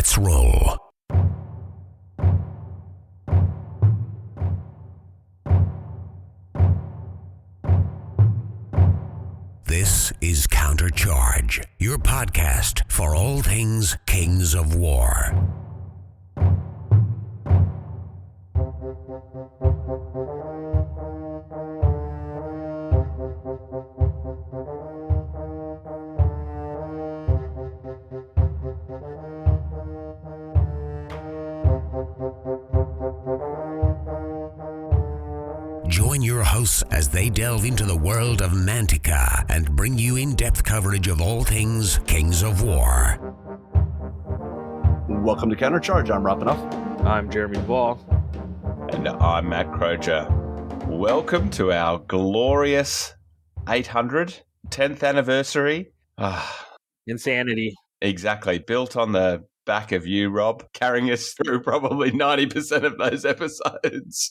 Let's roll. This is Countercharge, your podcast for all things Kings of War. Join your hosts as they delve into the world of Mantica and bring you in-depth coverage of all things Kings of War. Welcome to Countercharge. I'm Rob Enough. I'm Jeremy Ball. And I'm Matt Crocher. Welcome to our glorious 10th anniversary. Insanity. Exactly. Built on the back of you, Rob, carrying us through probably 90% of those episodes.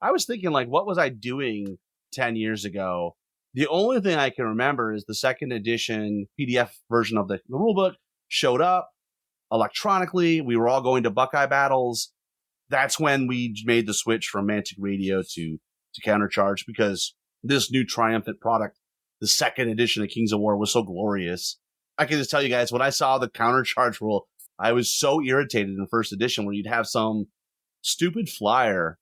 I was thinking, what was I doing 10 years ago? The only thing I can remember is the second edition PDF version of the rulebook showed up electronically. We were all going to Buckeye battles. That's when we made the switch from Mantic Radio to Countercharge, because this new triumphant product, the second edition of Kings of War, was so glorious. I can just tell you guys, when I saw the Countercharge rule, I was so irritated in the first edition where you'd have some stupid flyer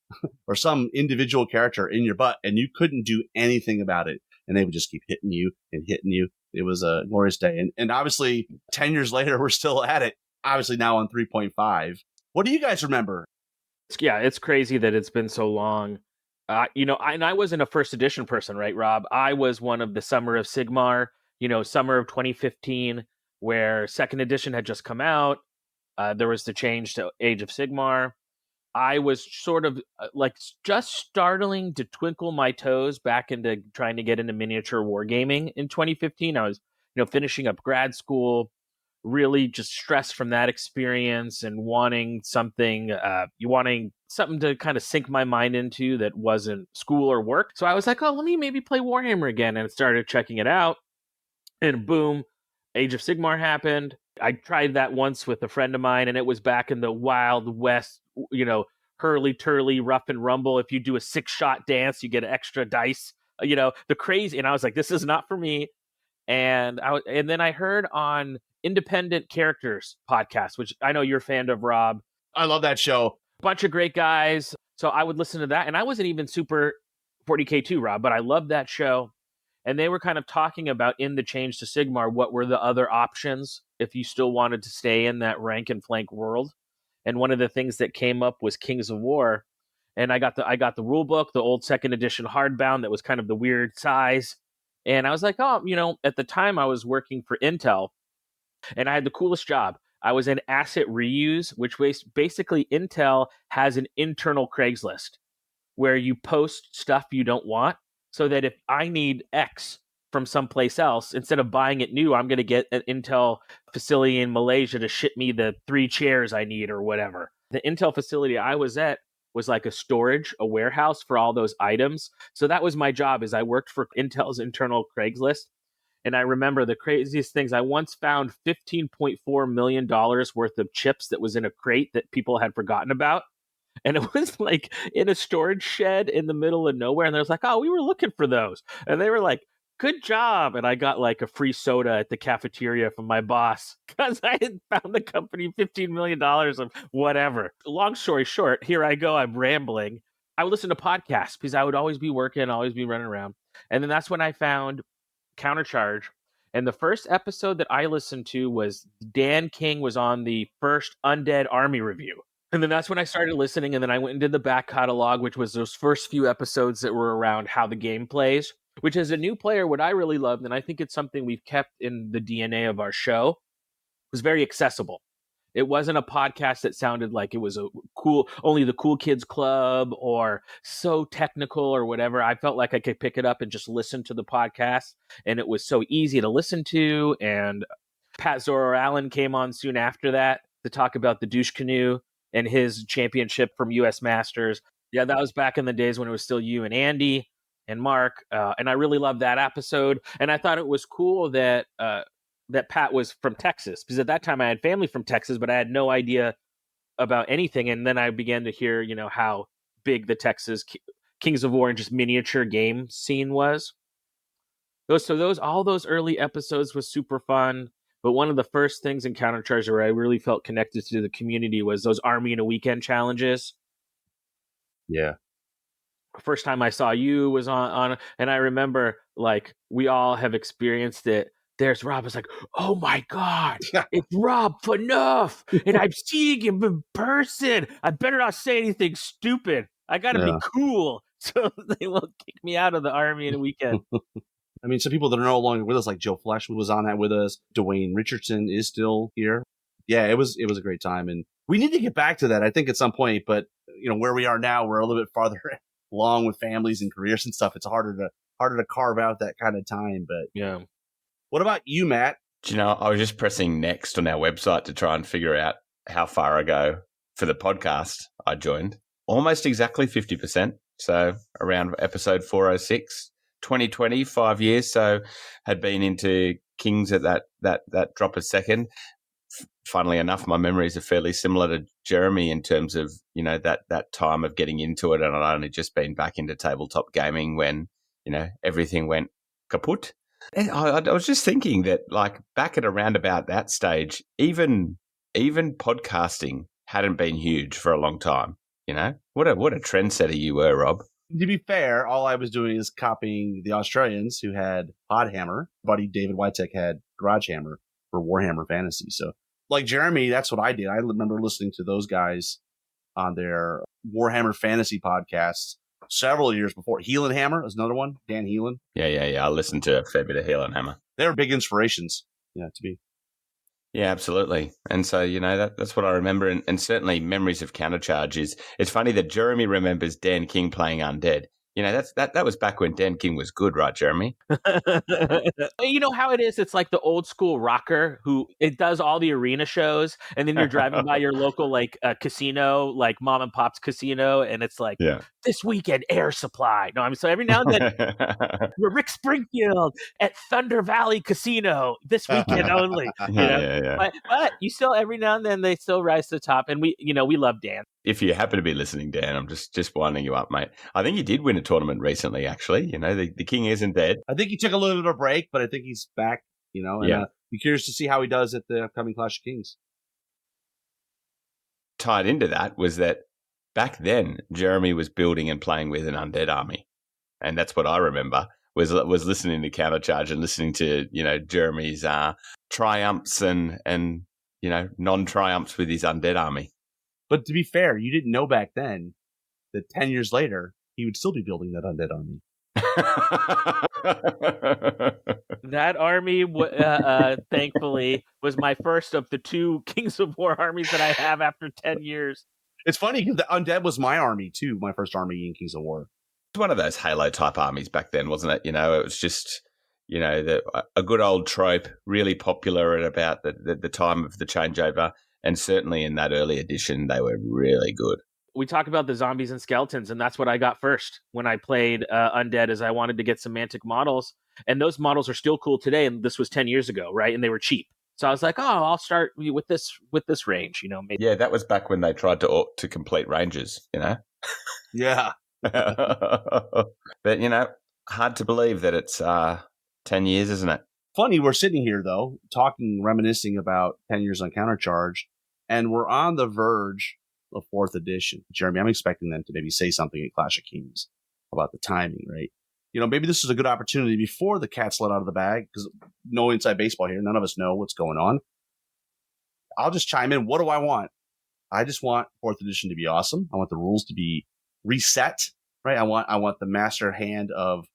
or some individual character in your butt and you couldn't do anything about it. And they would just keep hitting you and hitting you. It was a glorious day. And obviously 10 years later, we're still at it. Obviously now on 3.5. What do you guys remember? Yeah, it's crazy that it's been so long. I wasn't a first edition person, right, Rob? I was one of the Summer of Sigmar, summer of 2015, where second edition had just come out. There was the change to Age of Sigmar. I was sort of just starting to twinkle my toes back into trying to get into miniature wargaming in 2015. I was, finishing up grad school, really just stressed from that experience and wanting something to kind of sink my mind into that wasn't school or work. So I was like, let me maybe play Warhammer again, and started checking it out. And boom, Age of Sigmar happened. I tried that once with a friend of mine, and it was back in the Wild West, hurly-turly, rough and rumble. If you do a 6-shot dance, you get extra dice, the crazy. And I was like, this is not for me. And then I heard on Independent Characters podcast, which I know you're a fan of, Rob. I love that show. Bunch of great guys. So I would listen to that. And I wasn't even super 40K2, Rob, but I loved that show. And they were kind of talking about, in the change to Sigmar, what were the other options if you still wanted to stay in that rank and flank world. And one of the things that came up was Kings of War. And I got the rule book, the old second edition hardbound that was kind of the weird size. And I was like, at the time I was working for Intel, and I had the coolest job. I was in asset reuse, which was basically Intel has an internal Craigslist where you post stuff you don't want, so that if I need X from someplace else, instead of buying it new, I'm going to get an Intel facility in Malaysia to ship me the 3 chairs I need or whatever. The Intel facility I was at was like a warehouse for all those items. So that was my job, is I worked for Intel's internal Craigslist. And I remember the craziest things. I once found $15.4 million worth of chips that was in a crate that people had forgotten about. And it was like in a storage shed in the middle of nowhere. And they was like, we were looking for those. And they were like, good job. And I got like a free soda at the cafeteria from my boss because I had found the company $15 million of whatever. Long story short, here I go. I'm rambling. I would listen to podcasts because I would always be working, always be running around. And then that's when I found Countercharge. And the first episode that I listened to was Dan King was on the first Undead Army review. And then that's when I started listening. And then I went and did the back catalog, which was those first few episodes that were around how the game plays, which as a new player, what I really loved, and I think it's something we've kept in the DNA of our show, was very accessible. It wasn't a podcast that sounded like it was only the cool kids club or so technical or whatever. I felt like I could pick it up and just listen to the podcast, and it was so easy to listen to. And Pat Zoro Allen came on soon after that to talk about the douche canoe and his championship from US Masters. Yeah, that was back in the days when it was still you and Andy and Mark. And I really loved that episode. And I thought it was cool that that Pat was from Texas, because at that time I had family from Texas, but I had no idea about anything. And then I began to hear, how big the Texas Kings of War and just miniature game scene was. All those early episodes was super fun. But one of the first things in Countercharge where I really felt connected to the community was those Army in a Weekend challenges. Yeah. First time I saw you was on, and I remember like we all have experienced it. There's Rob. It's like, oh my God, it's Rob Phaneuf, and I'm seeing him in person. I better not say anything stupid. I got to be cool, so they won't kick me out of the Army in a Weekend. I mean, some people that are no longer with us, like Joe Flesh was on that with us. Dwayne Richardson is still here. Yeah, it was a great time, and we need to get back to that, I think, at some point. But where we are now, we're a little bit farther along with families and careers and stuff. It's harder to carve out that kind of time. But yeah. What about you, Matt? Do you know, I was just pressing next on our website to try and figure out how far ago for the podcast I joined. Almost exactly 50%. So around episode 406, 2020, 5 years. So had been into Kings at that drop a second. Funnily enough, my memories are fairly similar to Jeremy in terms of, that time of getting into it. And I'd only just been back into tabletop gaming when, everything went kaput. And I was just thinking that, like, back at around about that stage, even podcasting hadn't been huge for a long time. What a trendsetter you were, Rob. To be fair, all I was doing is copying the Australians who had Podhammer. Buddy David Witek had Garagehammer for Warhammer Fantasy. So, like Jeremy, that's what I did. I remember listening to those guys on their Warhammer Fantasy podcasts several years before. Heel and Hammer is another one. Dan Heelan. Yeah. I listened to a fair bit of Heel and Hammer. They were big inspirations, to me. Yeah, absolutely. And so, that's what I remember. And certainly memories of Countercharge is, it's funny that Jeremy remembers Dan King playing Undead. That was back when Dan King was good, right, Jeremy? You know how it is? It's like the old school rocker who it does all the arena shows, and then you're driving by your local casino, like mom and pop's casino, and it's like, this weekend Air Supply. No, so every now and then we're Rick Springfield at Thunder Valley Casino this weekend only. But you still, every now and then they still rise to the top, and we love Dan. If you happen to be listening, Dan, I'm just winding you up, mate. I think you did win a tournament recently, actually. The king isn't dead. I think he took a little bit of a break, but I think he's back, and be curious to see how he does at the upcoming Clash of Kings. Tied into that was that back then, Jeremy was building and playing with an undead army. And that's what I remember, was listening to Countercharge and listening to, Jeremy's triumphs and non-triumphs with his undead army. But to be fair, you didn't know back then that 10 years later, he would still be building that undead army. That army, thankfully, was my first of the 2 Kings of War armies that I have after 10 years. It's funny because the undead was my army, too, my first army in Kings of War. It was one of those Halo-type armies back then, wasn't it? It was just, a good old trope, really popular at about the time of the changeover. And certainly in that early edition, they were really good. We talk about the zombies and skeletons, and that's what I got first when I played Undead, is I wanted to get some Mantic models. And those models are still cool today, and this was 10 years ago, right? And they were cheap. So I was like, I'll start with this range, maybe. Yeah, that was back when they tried to complete ranges, Yeah. But, hard to believe that it's 10 years, isn't it? Funny, we're sitting here, though, reminiscing about 10 years on Countercharge, and we're on the verge of 4th edition. Jeremy, I'm expecting them to maybe say something at Clash of Kings about the timing, right? Maybe this is a good opportunity before the cat's let out of the bag, because no inside baseball here. None of us know what's going on. I'll just chime in. What do I want? I just want 4th edition to be awesome. I want the rules to be reset, right? I want the master hand of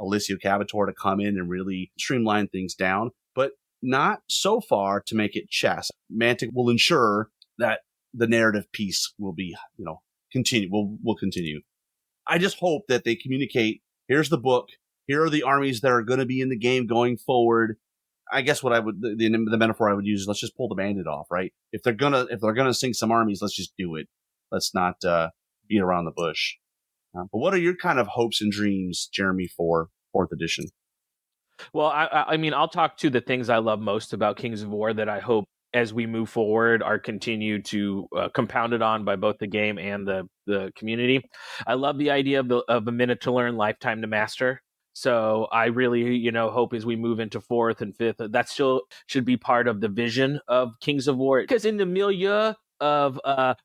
Alessio Cavator to come in and really streamline things down, but not so far to make it chess. Mantic will ensure that the narrative piece will be, continue. Will continue. I just hope that they communicate. Here's the book. Here are the armies that are going to be in the game going forward. I guess what I would the metaphor I would use is, let's just pull the Band-Aid off, right? If they're gonna sink some armies, let's just do it. Let's not beat around the bush. But what are your kind of hopes and dreams, Jeremy, for 4th edition? Well, I mean, I'll talk to the things I love most about Kings of War that I hope as we move forward are continued to compounded on by both the game and the community. I love the idea of a minute to learn, lifetime to master. So I really, hope as we move into fourth and fifth, that still should be part of the vision of Kings of War. Because in the milieu of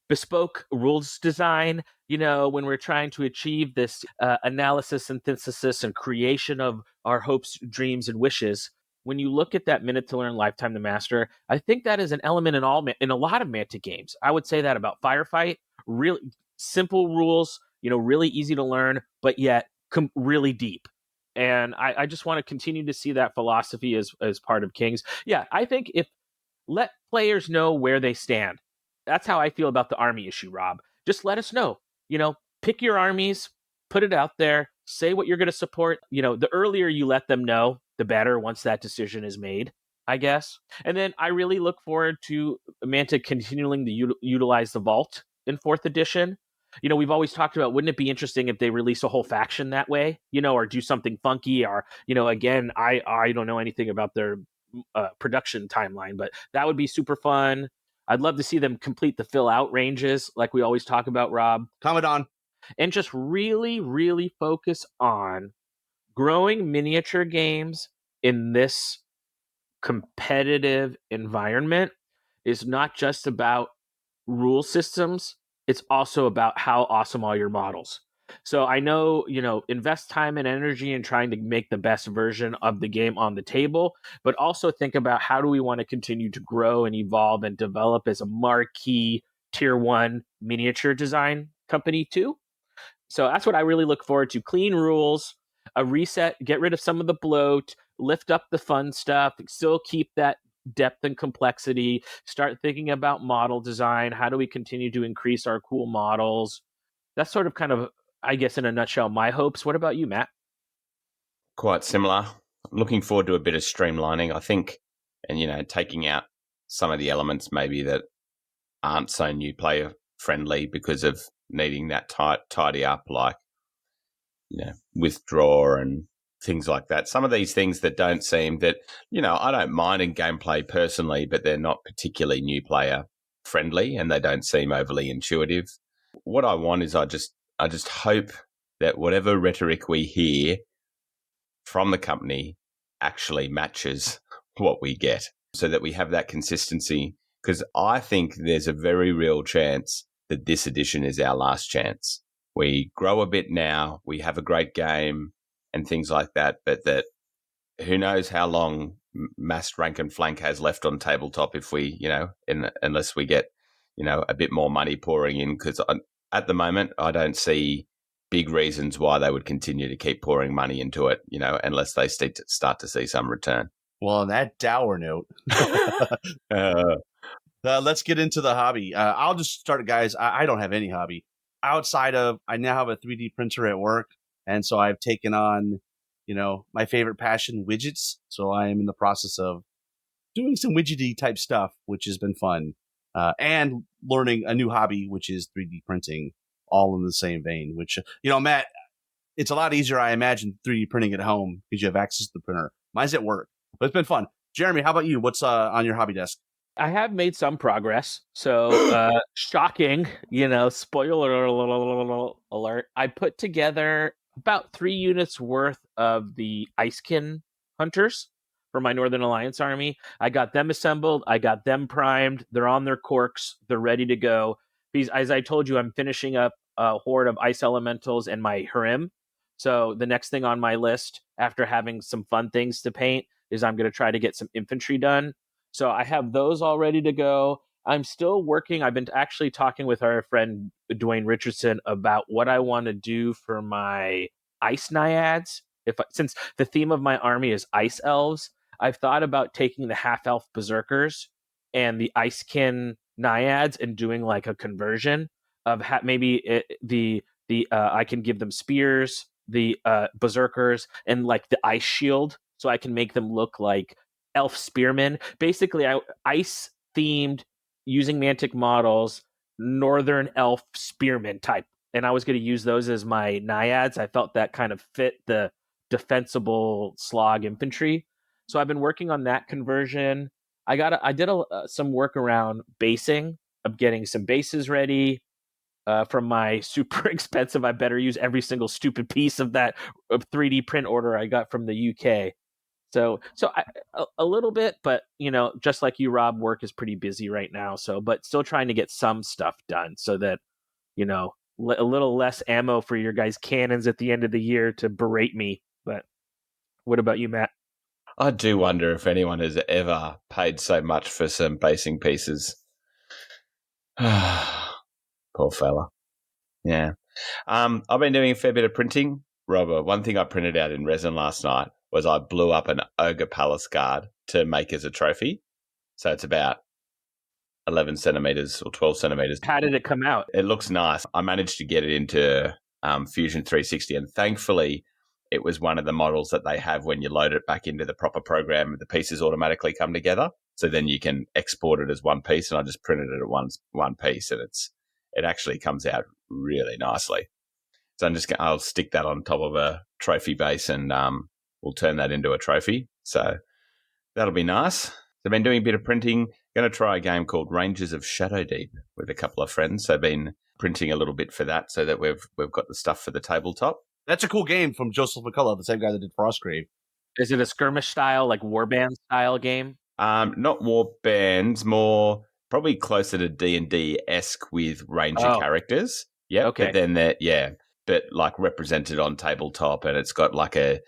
bespoke rules design, when we're trying to achieve this analysis, synthesis, and creation of our hopes, dreams, and wishes, when you look at that minute to learn, lifetime to master, I think that is an element in a lot of Mantic games. I would say that about Firefight. Really simple rules, really easy to learn, but yet really deep. And I just want to continue to see that philosophy as part of Kings. Yeah, I think if let players know where they stand. That's how I feel about the army issue, Rob. Just let us know. Pick your armies, put it out there, say what you're going to support. The earlier you let them know, the better once that decision is made, I guess. And then I really look forward to Mantic continuing to utilize the Vault in 4th edition. We've always talked about, wouldn't it be interesting if they release a whole faction that way, or do something funky, or, again, I don't know anything about their production timeline, but that would be super fun. I'd love to see them complete the fill out ranges like we always talk about, Rob. Comment on. And just really, really focus on growing miniature games in this competitive environment is not just about rule systems. It's also about how awesome are your models. So I know, invest time and energy in trying to make the best version of the game on the table, but also think about how do we want to continue to grow and evolve and develop as a marquee tier 1 miniature design company too. So that's what I really look forward to. Clean rules, a reset, get rid of some of the bloat, lift up the fun stuff, still keep that depth and complexity, start thinking about model design. How do we continue to increase our cool models? That's sort of kind of, I guess, in a nutshell, my hopes. What about you, Matt? Quite similar. Looking forward to a bit of streamlining, I think, and, taking out some of the elements maybe that aren't so new player friendly because of needing that tidy up, like, withdraw and things like that. Some of these things that don't seem that, I don't mind in gameplay personally, but they're not particularly new player friendly and they don't seem overly intuitive. What I want is I just hope that whatever rhetoric we hear from the company actually matches what we get so that we have that consistency, because I think there's a very real chance that this edition is our last chance. We grow a bit now, we have a great game and things like that, but that who knows how long massed rank and flank has left on tabletop if we, unless we get, a bit more money pouring in, because at the moment I don't see big reasons why they would continue to keep pouring money into it, unless they start to see some return. Well, on that dour note, let's get into the hobby. I'll just start, guys. I don't have any hobby outside of, I now have a 3D printer at work. And so I've taken on, my favorite passion, widgets. So I am in the process of doing some widgety type stuff, which has been fun. And learning a new hobby, which is 3D printing, all in the same vein, which, Matt, it's a lot easier, I imagine, 3D printing at home because you have access to the printer. Mine's at work, but it's been fun. Jeremy, how about you? What's on your hobby desk? I have made some progress. So shocking, spoiler alert. I put together about 3 units worth of the Icekin hunters for my Northern Alliance army. I got them assembled. I got them primed. They're on their corks. They're ready to go. Because as I told you, I'm finishing up a horde of ice elementals and my Harim. So the next thing on my list, after having some fun things to paint, is I'm going to try to get some infantry done. So I have those all ready to go. I'm still working. I've been actually talking with our friend Dwayne Richardson about what I want to do for my ice naiads. Since the theme of my army is ice elves, I've thought about taking the half-elf berserkers and the icekin naiads and doing like a conversion of I can give them spears, the berserkers, and like the ice shield, so I can make them look like elf spearmen. Basically, ice themed, using Mantic models, northern elf spearmen type. And I was going to use those as my naiads. I felt that kind of fit the defensible slog infantry. So I've been working on that conversion. I did some work around basing, of getting some bases ready. From my super expensive, I better use every single stupid piece of that 3D print order I got from the UK. So a little bit, but just like you, Rob, work is pretty busy right now. So, but still trying to get some stuff done so that a little less ammo for your guys' cannons at the end of the year to berate me. But what about you, Matt? I do wonder if anyone has ever paid so much for some basing pieces. Poor fella. Yeah. I've been doing a fair bit of printing. Robert, one thing I printed out in resin last night was I blew up an Ogre Palace Guard to make as a trophy. So it's about 11 centimeters or 12 centimeters. How did it come out? It looks nice. I managed to get it into Fusion 360, and thankfully it was one of the models that they have when you load it back into the proper program, the pieces automatically come together. So then you can export it as one piece, and I just printed it at one piece, and it actually comes out really nicely. So I'll stick that on top of a trophy base, and we'll turn that into a trophy. So that'll be nice. So I've been doing a bit of printing. Going to try a game called Rangers of Shadow Deep with a couple of friends. So I've been printing a little bit for that, so that we've got the stuff for the tabletop. That's a cool game from Joseph McCullough, the same guy that did Frostgrave. Is it a skirmish style, like warband style game? Not war bands, more probably closer to D&D-esque with ranger characters. Yeah. Okay. But then but like represented on tabletop, and it's got like a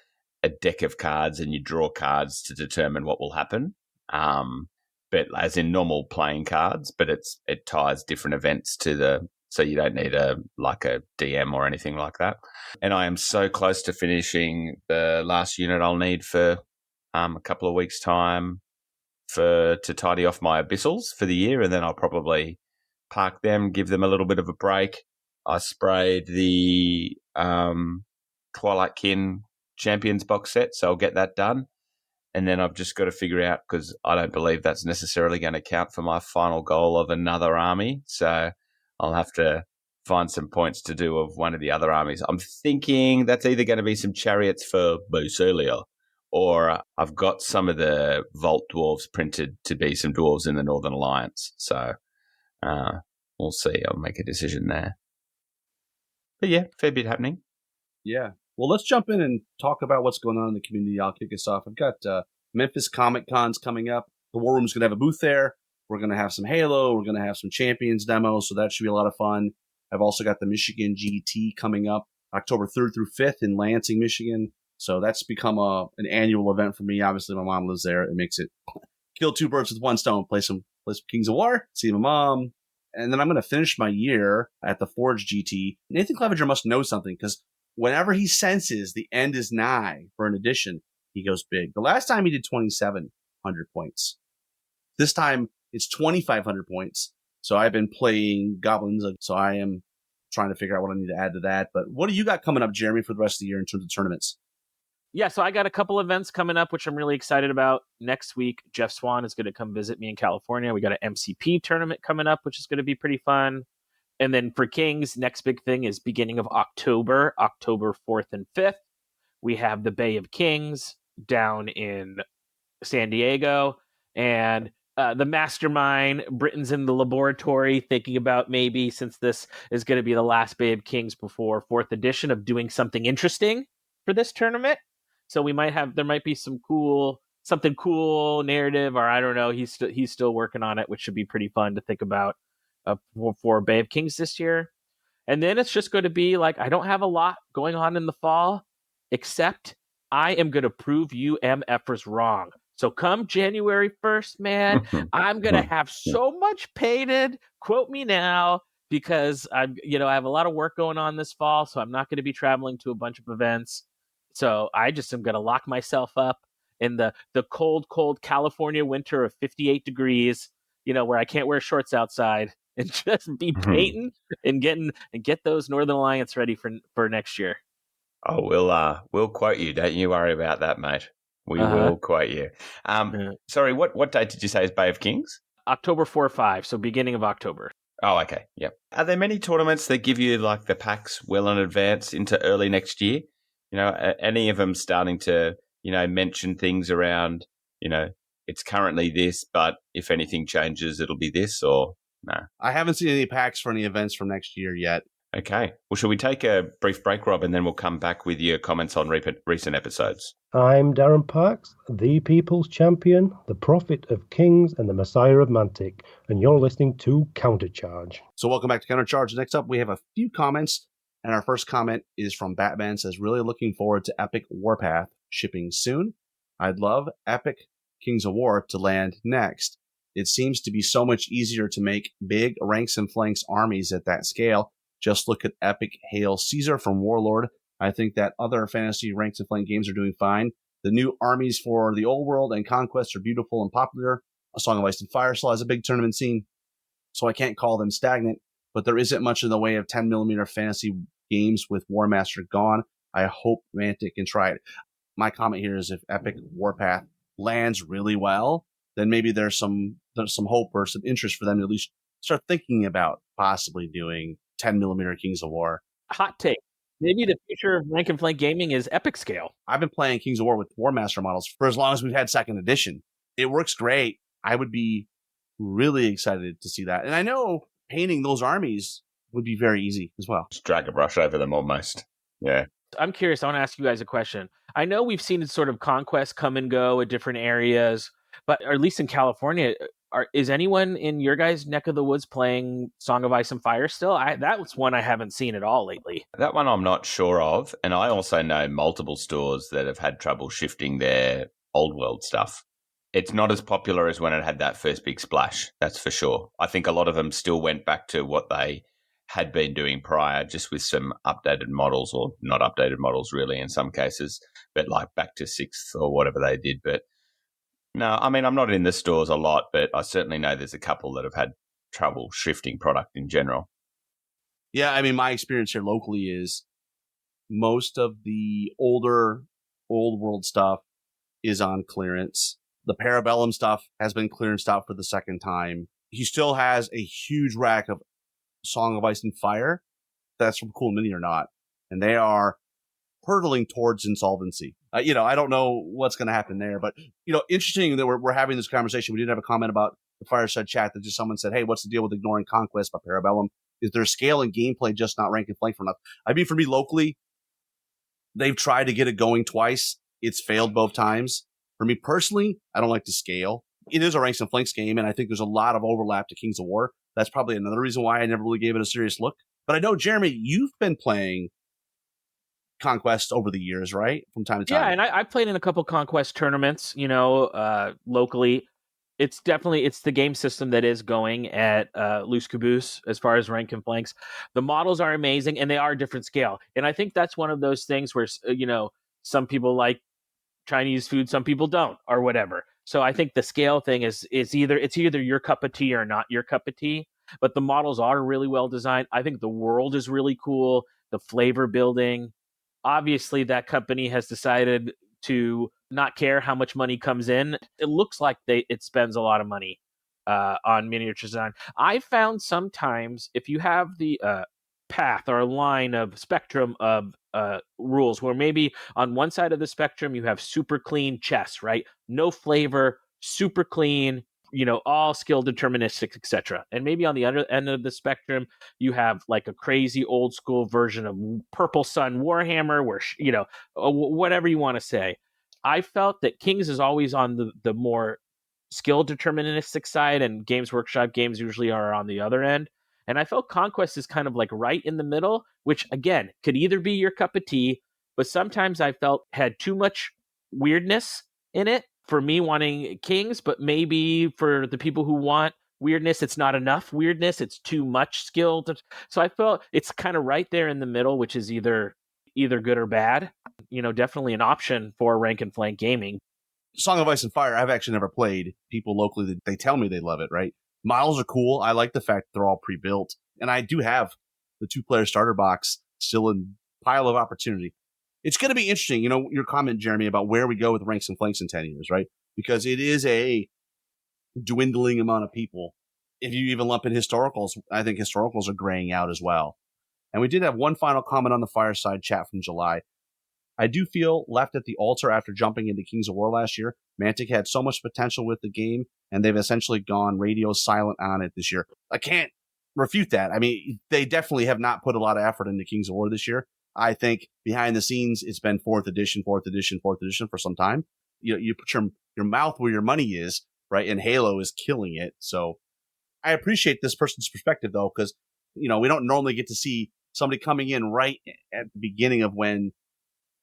deck of cards, and you draw cards to determine what will happen. But as in normal playing cards, but it ties different events to so you don't need a DM or anything like that. And I am so close to finishing the last unit I'll need for a couple of weeks' time to tidy off my abyssals for the year, and then I'll probably park them, give them a little bit of a break. I sprayed the Twilight Kin Champions box set, so I'll get that done. And then I've just got to figure out, because I don't believe that's necessarily going to count for my final goal of another army. So I'll have to find some points to do of one of the other armies. I'm thinking that's either going to be some chariots for Bocelia, or I've got some of the Vault Dwarves printed to be some dwarves in the Northern Alliance. So we'll see. I'll make a decision there. But yeah, fair bit happening. Yeah. Well, let's jump in and talk about what's going on in the community. I'll kick us off. I've got Memphis Comic Con's coming up. The War Room's going to have a booth there. We're going to have some Halo. We're going to have some Champions demos, so that should be a lot of fun. I've also got the Michigan GT coming up October 3rd through 5th in Lansing, Michigan. So that's become an annual event for me. Obviously, my mom lives there. It makes it kill two birds with one stone. Play some Kings of War, see my mom. And then I'm going to finish my year at the Forge GT. Nathan Clevenger must know something, because whenever he senses the end is nigh for an edition, he goes big. The last time he did 2,700 points. This time it's 2,500 points. So I've been playing Goblins, so I am trying to figure out what I need to add to that. But what do you got coming up, Jeremy, for the rest of the year in terms of tournaments? Yeah, so I got a couple events coming up, which I'm really excited about. Next week, Jeff Swan is going to come visit me in California. We got an MCP tournament coming up, which is going to be pretty fun. And then for Kings, next big thing is beginning of October 4th and 5th. We have the Bay of Kings down in San Diego. And the mastermind, Britain's in the laboratory, thinking about maybe, since this is going to be the last Bay of Kings before 4th edition, of doing something interesting for this tournament. So there might be something cool narrative, or I don't know. He's still working on it, which should be pretty fun to think about for Bay of Kings this year. And then it's just going to be like, I don't have a lot going on in the fall, except I am going to prove you MFers wrong. So come January 1st, man, I'm going to have so much painted. Quote me now, because I have a lot of work going on this fall, so I'm not going to be traveling to a bunch of events. So I just am going to lock myself up in the cold California winter of 58 degrees, where I can't wear shorts outside, and just be painting and get those Northern Alliance ready for next year. Oh, we'll quote you. Don't you worry about that, mate. We will quote you. Sorry, what date did you say is Bay of Kings? October 4 or 5, so beginning of October. Oh, okay. Yep. Are there many tournaments that give you like the packs well in advance into early next year? any of them starting to, mention things around, it's currently this, but if anything changes, it'll be this, or no? I haven't seen any packs for any events from next year yet. Okay. Well, shall we take a brief break, Rob, and then we'll come back with your comments on recent episodes? I'm Darren Parks, the People's Champion, the Prophet of Kings, and the Messiah of Mantic, and you're listening to Countercharge. So welcome back to Countercharge. Next up, we have a few comments, and our first comment is from Batman. Says, really looking forward to Epic Warpath shipping soon. I'd love Epic Kings of War to land next. It seems to be so much easier to make big ranks and flanks armies at that scale. Just look at Epic Hail Caesar from Warlord. I think that other fantasy ranks and flank games are doing fine. The new armies for the old world and conquest are beautiful and popular. A Song of Ice and Fire still has a big tournament scene, so I can't call them stagnant, but there isn't much in the way of 10mm fantasy games with Warmaster gone. I hope Mantic can try it. My comment here is if Epic Warpath lands really well, then maybe there's some hope or some interest for them to at least start thinking about possibly doing 10mm Kings of War. Hot take. Maybe the future of rank and flank gaming is epic scale. I've been playing Kings of War with Warmaster models for as long as we've had second edition. It works great. I would be really excited to see that. And I know painting those armies would be very easy as well. Just drag a brush over them almost. Yeah. I'm curious. I want to ask you guys a question. I know we've seen sort of conquest come and go at different areas, but or at least in California, is anyone in your guys' neck of the woods playing Song of Ice and Fire still? That was one I haven't seen at all lately. That one I'm not sure of. And I also know multiple stores that have had trouble shifting their old world stuff. It's not as popular as when it had that first big splash, that's for sure. I think a lot of them still went back to what they had been doing prior, just with some updated models, or not updated models really in some cases, but like back to 6th or whatever they did. But no, I mean, I'm not in the stores a lot, but I certainly know there's a couple that have had trouble shifting product in general. Yeah, I mean, my experience here locally is most of the older old world stuff is on clearance. The Parabellum stuff has been clearanced out for the second time. He still has a huge rack of Song of Ice and Fire. That's from Cool Mini or not. And they are hurtling towards insolvency. I don't know what's going to happen there, but, interesting that we're having this conversation. We did have a comment about the Fireside chat that just someone said, hey, what's the deal with ignoring Conquest by Parabellum? Is there scale and gameplay just not rank and flank for enough? I mean, for me locally, they've tried to get it going twice. It's failed both times. For me personally, I don't like to scale. It is a ranks and flanks game, and I think there's a lot of overlap to Kings of War. That's probably another reason why I never really gave it a serious look. But I know, Jeremy, you've been playing Conquest over the years, right? From time to time. Yeah, and I played in a couple Conquest tournaments, locally. It's the game system that is going at Loose Caboose as far as rank and flanks. The models are amazing, and they are different scale. And I think that's one of those things where, some people like Chinese food, some people don't, or whatever. So I think the scale thing is either your cup of tea or not your cup of tea. But the models are really well designed. I think the world is really cool. The flavor building. Obviously, that company has decided to not care how much money comes in. It looks like it spends a lot of money on miniature design. I found sometimes if you have the path or a line of spectrum of rules where maybe on one side of the spectrum you have super clean chess, right? No flavor, super clean, all skill deterministic, etc. And maybe on the other end of the spectrum, you have like a crazy old school version of Purple Sun Warhammer, where whatever you want to say. I felt that Kings is always on the more skill deterministic side, and Games Workshop games usually are on the other end. And I felt Conquest is kind of like right in the middle, which again could either be your cup of tea, but sometimes I felt had too much weirdness in it. For me wanting Kings, but maybe for the people who want weirdness, it's not enough weirdness. It's too much skill. So I felt it's kind of right there in the middle, which is either good or bad. Definitely an option for rank and flank gaming. Song of Ice and Fire, I've actually never played. People locally, they tell me they love it, right? Models are cool. I like the fact they're all pre-built. And I do have the 2-player starter box still in pile of opportunity. It's going to be interesting, your comment, Jeremy, about where we go with ranks and flanks in 10 years, right? Because it is a dwindling amount of people. If you even lump in historicals, I think historicals are graying out as well. And we did have one final comment on the Fireside chat from July. I do feel left at the altar after jumping into Kings of War last year. Mantic had so much potential with the game, and they've essentially gone radio silent on it this year. I can't refute that. I mean, they definitely have not put a lot of effort into Kings of War this year. I think behind the scenes, it's been 4th edition for some time. You put your mouth where your money is, right? And Halo is killing it. So I appreciate this person's perspective, though, because, we don't normally get to see somebody coming in right at the beginning of when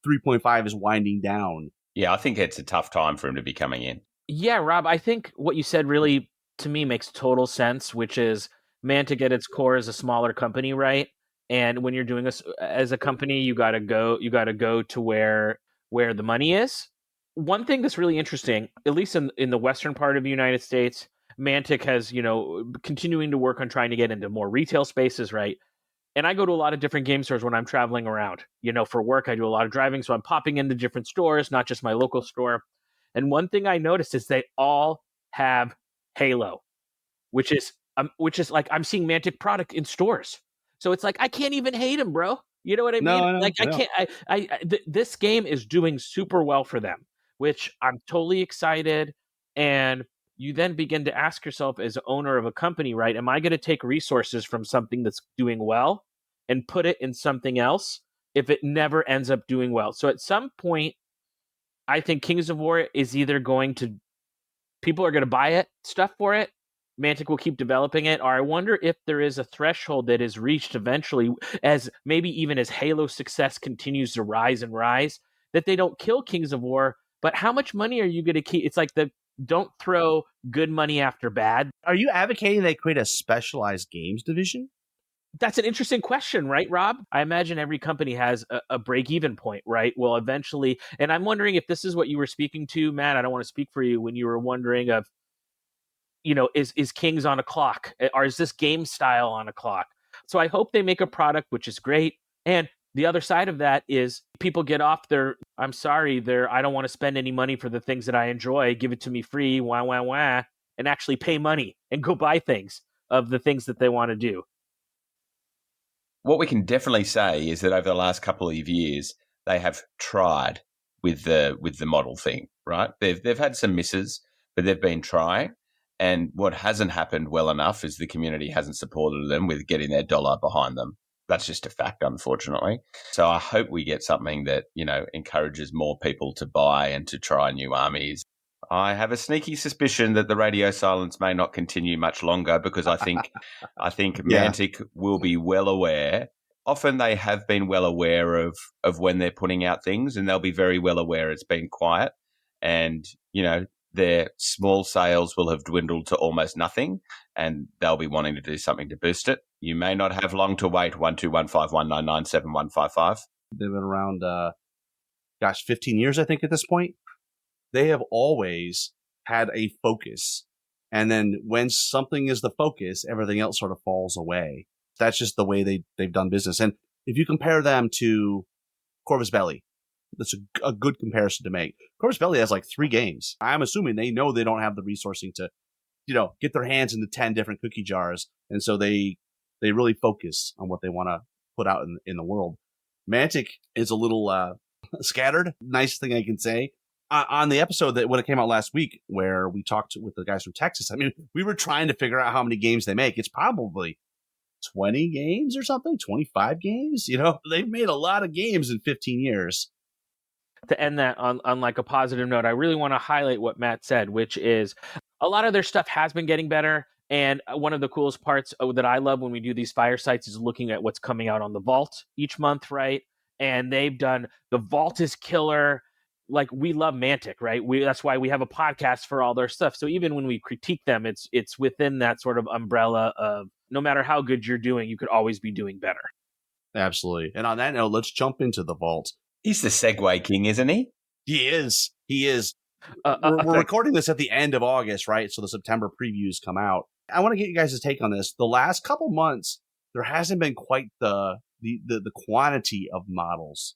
3.5 is winding down. Yeah, I think it's a tough time for him to be coming in. Yeah, Rob, I think what you said really, to me, makes total sense, which is Mantic at its core is a smaller company, right? And when you're doing this as a company, you got to go to where the money is. One thing that's really interesting, at least in the western part of the United States, Mantic has, continuing to work on trying to get into more retail spaces, right? And I go to a lot of different game stores when I'm traveling around. For work, I do a lot of driving, so I'm popping into different stores, not just my local store. And one thing I noticed is they all have Halo, which is like I'm seeing Mantic product in stores. So it's like I can't even hate them, bro. You know what I mean? No, I can't. This game is doing super well for them, which I'm totally excited. And you then begin to ask yourself, as owner of a company, right? Am I going to take resources from something that's doing well and put it in something else if it never ends up doing well? So at some point, I think Kings of War is either people are going to buy stuff for it. Mantic will keep developing it, or I wonder if there is a threshold that is reached eventually, as maybe even as Halo success continues to rise and rise, that they don't kill Kings of War. But how much money are you going to keep? It's like don't throw good money after bad. Are you advocating they create a specialized games division? That's an interesting question, right, Rob? I imagine every company has a break-even point, right? Well, eventually, and I'm wondering if this is what you were speaking to, Matt. I don't want to speak for you when you were wondering of, is Kings on a clock? Or is this game style on a clock? So I hope they make a product which is great. And the other side of that is people get off I don't want to spend any money for the things that I enjoy. Give it to me free, wah, wah, wah, and actually pay money and go buy things of the things that they want to do. What we can definitely say is that over the last couple of years, they have tried with the model thing, right? They've had some misses, but they've been trying. And what hasn't happened well enough is the community hasn't supported them with getting their dollar behind them. That's just a fact, unfortunately. So I hope we get something that, encourages more people to buy and to try new armies. I have a sneaky suspicion that the radio silence may not continue much longer, because I think Mantic will be well aware. Often they have been well aware of when they're putting out things, and they'll be very well aware it's been quiet. And, their small sales will have dwindled to almost nothing, and they'll be wanting to do something to boost it. You may not have long to wait. 121519971155. They've been around, 15 years, I think, at this point. They have always had a focus. And then when something is the focus, everything else sort of falls away. That's just the way they've done business. And if you compare them to Corvus Belli, that's a good comparison to make. Corvus Belli has like 3 games. I'm assuming they know they don't have the resourcing to, get their hands into 10 different cookie jars. And so they really focus on what they want to put out in the world. Mantic is a little scattered. Nice thing I can say. On the episode when it came out last week, where we talked with the guys from Texas, I mean, we were trying to figure out how many games they make. It's probably 20 games or something, 25 games. They've made a lot of games in 15 years. To end that on like a positive note, I really want to highlight what Matt said, which is a lot of their stuff has been getting better. And one of the coolest parts that I love when we do these firesides is looking at what's coming out on the Vault each month, right? And they've done, the Vault is killer. Like, we love Mantic, right? That's why we have a podcast for all their stuff. So even when we critique them, it's within that sort of umbrella of no matter how good you're doing, you could always be doing better. Absolutely. And on that note, let's jump into the Vault. He's the Segway King, isn't he? He is. We're recording this at the end of August, right? So the September previews come out. I want to get you guys' take on this. The last couple months, there hasn't been quite the quantity of models,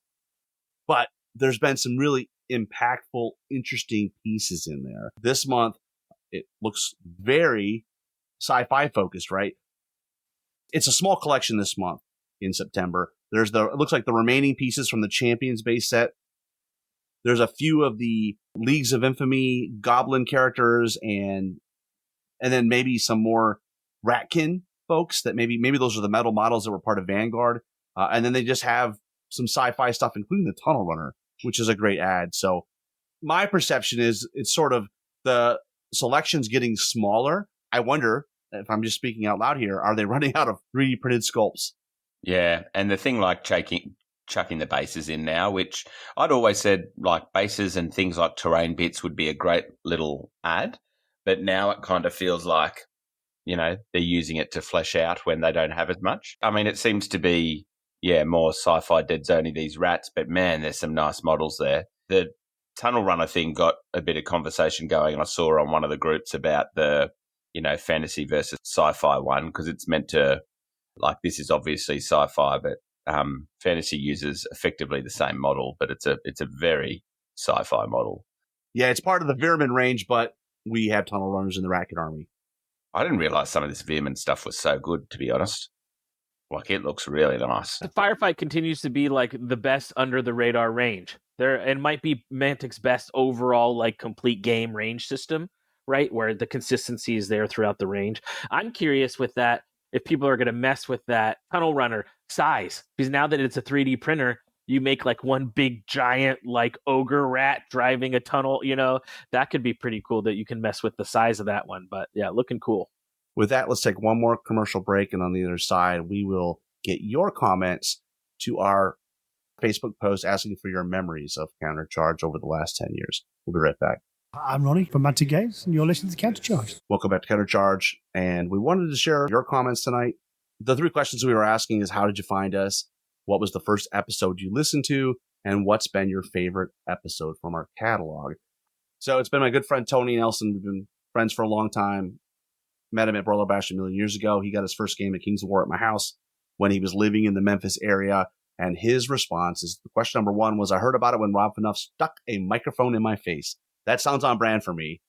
but there's been some really impactful, interesting pieces in there. This month, it looks very sci-fi focused, right? It's a small collection this month in September. It looks like the remaining pieces from the Champions base set There's a few of the Leagues of Infamy Goblin characters, and then maybe some more Ratkin folks that maybe those are the metal models that were part of Vanguard. And then they just have some sci-fi stuff, including the Tunnel Runner, which is a great ad. So my perception is it's sort of the selection's getting smaller. I wonder, if I'm just speaking out loud here, are they running out of 3D printed sculpts? Yeah, and the thing like chucking the bases in now, which I'd always said like bases and things like terrain bits would be a great little ad, but now it kind of feels like, they're using it to flesh out when they don't have as much. I mean, it seems to be, more sci-fi Dead Zone-y, these rats, but man, there's some nice models there. The Tunnel Runner thing got a bit of conversation going. I saw on one of the groups about the, fantasy versus sci-fi one, because it's meant to, like, this is obviously sci-fi, but fantasy uses effectively the same model, but it's a very sci-fi model. Yeah, it's part of the Veerman range, but we have Tunnel Runners in the Racket Army. I didn't realize some of this Veerman stuff was so good, to be honest. Like, it looks really nice. The Firefight continues to be like the best under the radar range. It might be Mantic's best overall, like, complete game range system, right? Where the consistency is there throughout the range. I'm curious with that, if people are going to mess with that Tunnel Runner size, because now that it's a 3D printer, you make like one big giant like ogre rat driving a tunnel, that could be pretty cool that you can mess with the size of that one. But yeah, looking cool. With that, let's take one more commercial break, and on the other side, we will get your comments to our Facebook post asking for your memories of Countercharge over the last 10 years. We'll be right back. I'm Ronnie from Mantic Games, and you're listening to Countercharge. Welcome back to Countercharge, and we wanted to share your comments tonight. The 3 questions we were asking is, how did you find us? What was the first episode you listened to? And what's been your favorite episode from our catalog? So it's been my good friend Tony Nelson. We've been friends for a long time. Met him at Brawler Bash a million years ago. He got his first game at Kings of War at my house when he was living in the Memphis area. And his response is, question number 1 was, I heard about it when Rob Fnuff stuck a microphone in my face. That sounds on brand for me.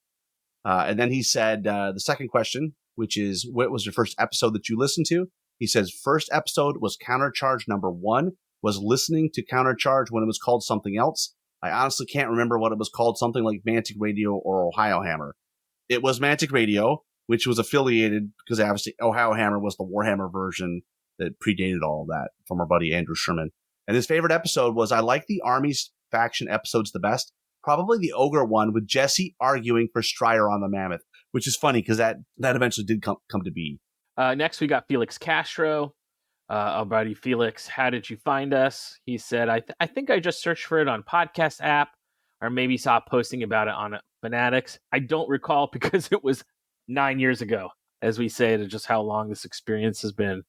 And then he said, the second question, which is, what was your first episode that you listened to? He says, first episode was Countercharge number 1, was listening to Countercharge when it was called something else. I honestly can't remember what it was called, something like Mantic Radio or Ohio Hammer. It was Mantic Radio, which was affiliated because obviously Ohio Hammer was the Warhammer version that predated all of that, from our buddy Andrew Sherman. And his favorite episode was, I like the Army's faction episodes the best. Probably the Ogre one with Jesse arguing for Strider on the Mammoth, which is funny because that eventually did come to be. Next, we got Felix Castro. Our buddy Felix, how did you find us? He said, I think I just searched for it on podcast app, or maybe saw posting about it on Fanatics. I don't recall because it was 9 years ago, as we say, to just how long this experience has been.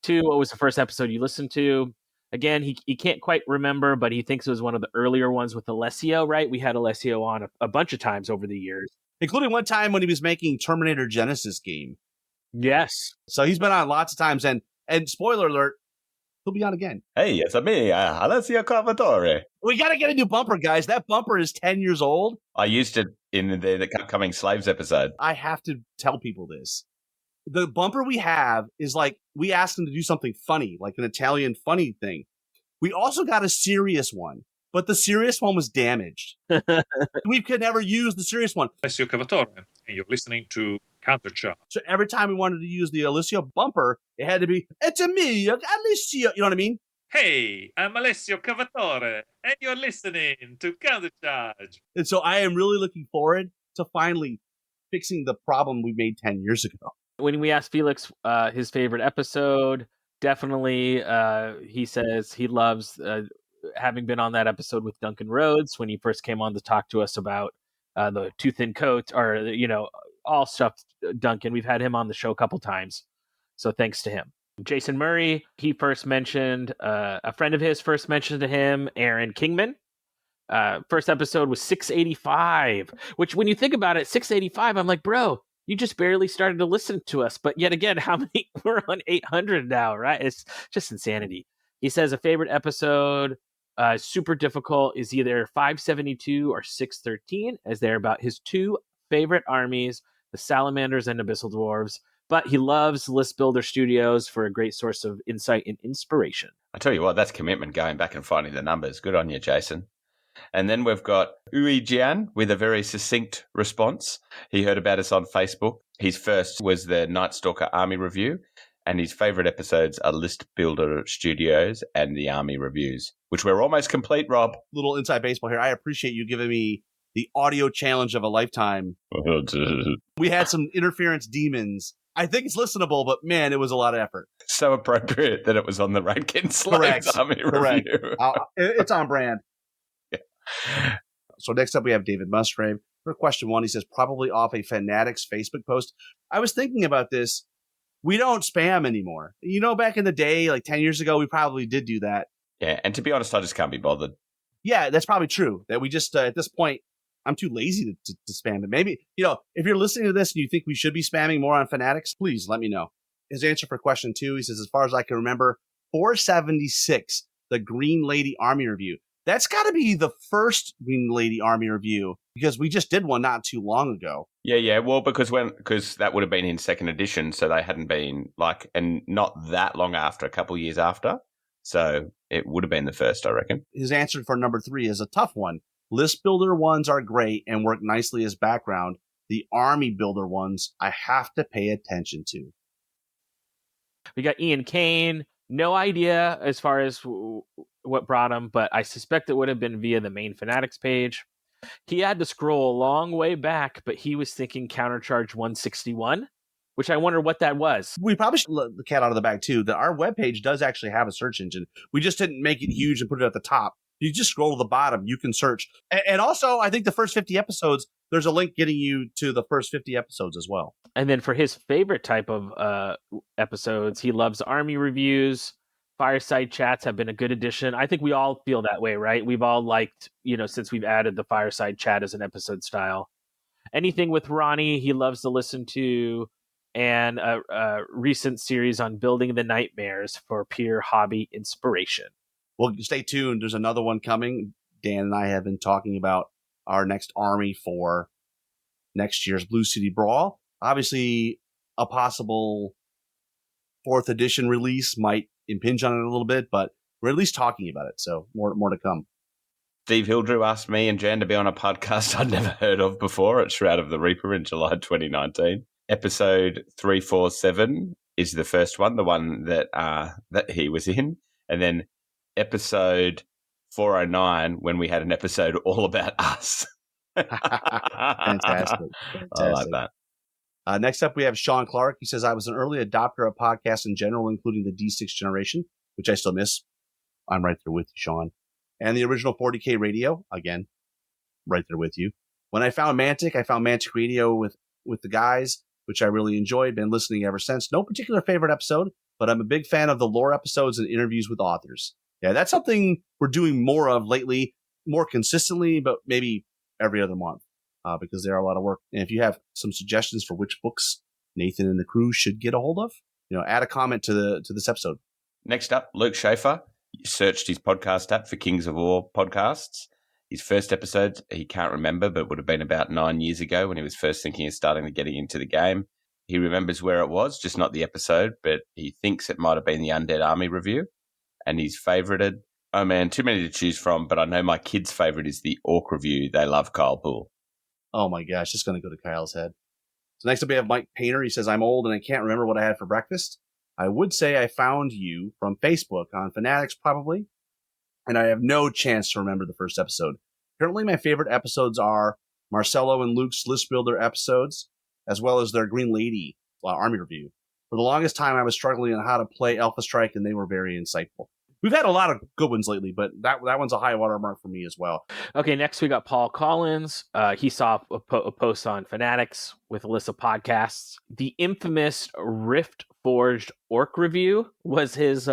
2, what was the first episode you listened to? Again, he can't quite remember, but he thinks it was one of the earlier ones with Alessio, right? We had Alessio on a bunch of times over the years. Including one time when he was making Terminator Genesis game. Yes. So he's been on lots of times, and spoiler alert, he'll be on again. Hey, it's me, Alessio Carvatore. We got to get a new bumper, guys. That bumper is 10 years old. I used it in the upcoming Slaves episode. I have to tell people this. The bumper we have is like, we asked him to do something funny, like an Italian funny thing. We also got a serious one, but the serious one was damaged. We could never use the serious one. Alessio Cavatore, and you're listening to Countercharge. So every time we wanted to use the Alessio bumper, it had to be, it's me, Alessio. You know what I mean? Hey, I'm Alessio Cavatore, and you're listening to Countercharge. And so I am really looking forward to finally fixing the problem we made 10 years ago. When we asked Felix his favorite episode, definitely he says he loves having been on that episode with Duncan Rhodes when he first came on to talk to us about the Too Thin Coat, or, all stuff Duncan. We've had him on the show a couple times, so thanks to him. Jason Murray, he first mentioned, a friend of his first mentioned to him, Aaron Kingman. First episode was 685, which when you think about it, 685, I'm like, bro, you just barely started to listen to us. But yet again, how many? We're on 800 now, right? It's just insanity. He says a favorite episode, super difficult, is either 572 or 613, as they're about his 2 favorite armies, the Salamanders and Abyssal Dwarves. But he loves List Builder Studios for a great source of insight and inspiration. I tell you what, that's commitment, going back and finding the numbers. Good on you, Jason. And then we've got Ui Jian with a very succinct response. He heard about us on Facebook. His first was the Night Stalker Army Review, and his favourite episodes are List Builder Studios and the Army Reviews, which we're almost complete, Rob. Little inside baseball here. I appreciate you giving me the audio challenge of a lifetime. We had some interference demons. I think it's listenable, but man, it was a lot of effort. So appropriate that it was on the Rankin Slaves Army Review. It's on brand. Yeah. So next up, we have David Musgrave. For question 1, he says, probably off a Fanatics Facebook post. I was thinking about this. We don't spam anymore. Back in the day, like 10 years ago, we probably did do that. Yeah, and to be honest, I just can't be bothered. Yeah, that's probably true. That we just, at this point, I'm too lazy to spam it. Maybe, if you're listening to this and you think we should be spamming more on Fanatics, please let me know. His answer for question 2, he says, as far as I can remember, 476, the Green Lady Army Review. That's got to be the first Green Lady Army Review, because we just did one not too long ago. Yeah. Well, because that would have been in second edition, so they hadn't been and not that long after, a couple of years after. So it would have been the first, I reckon. His answer for number 3 is a tough one. List builder ones are great and work nicely as background. The army builder ones, I have to pay attention to. We got Ian Kane. No idea as far as what brought him, but I suspect it would have been via the main Fanatics page. He had to scroll a long way back, but he was thinking Countercharge 161, which I wonder what that was. We probably should let the cat out of the bag, too. Our webpage does actually have a search engine. We just didn't make it huge and put it at the top. You just scroll to the bottom. You can search. And also, I think the first 50 episodes, there's a link getting you to the first 50 episodes as well. And then for his favorite type of episodes, he loves Army Reviews. Fireside Chats have been a good addition. I think we all feel that way, right? We've all liked, since we've added the Fireside Chat as an episode style. Anything with Ronnie, he loves to listen to. And a recent series on building the nightmares for pure hobby inspiration. Well, stay tuned. There's another one coming. Dan and I have been talking about our next army for next year's Blue City Brawl. Obviously, a possible 4th edition release might impinge on it a little bit, but we're at least talking about it. So more to come. Steve Hildrew asked me and Jan to be on a podcast I'd never heard of before at Shroud of the Reaper in July 2019. Episode 347 is the first one, the one that he was in. And then episode 409, when we had an episode all about us. Fantastic. I like that. Next up, we have Sean Clark. He says, I was an early adopter of podcasts in general, including the D6 generation, which I still miss. I'm right there with you, Sean. And the original 40K radio, again, right there with you. When I found Mantic Radio with the guys, which I really enjoyed. Been listening ever since. No particular favorite episode, but I'm a big fan of the lore episodes and interviews with authors. Yeah, that's something we're doing more of lately, more consistently, but maybe every other month, because they are a lot of work. And if you have some suggestions for which books Nathan and the crew should get a hold of, add a comment to this episode. Next up, Luke Schaefer searched his podcast app for Kings of War podcasts. His first episode, he can't remember, but would have been about 9 years ago when he was first thinking of starting to getting into the game. He remembers where it was, just not the episode, but he thinks it might have been the Undead Army review. And he's favorited, oh man, too many to choose from, but I know my kids' favorite is the Orc review. They love Kyle Poole. Oh my gosh, it's going to go to Kyle's head. So next up we have Mike Painter. He says, I'm old and I can't remember what I had for breakfast. I would say I found you from Facebook on Fanatics probably, and I have no chance to remember the first episode. Currently, my favorite episodes are Marcelo and Luke's List Builder episodes, as well as their Green Lady Army review. For the longest time, I was struggling on how to play Alpha Strike, and they were very insightful. We've had a lot of good ones lately, but that one's a high watermark for me as well. Okay, next we got Paul Collins. He saw a post on Fanatics with a list of podcasts. The infamous Rift Forged Orc review was his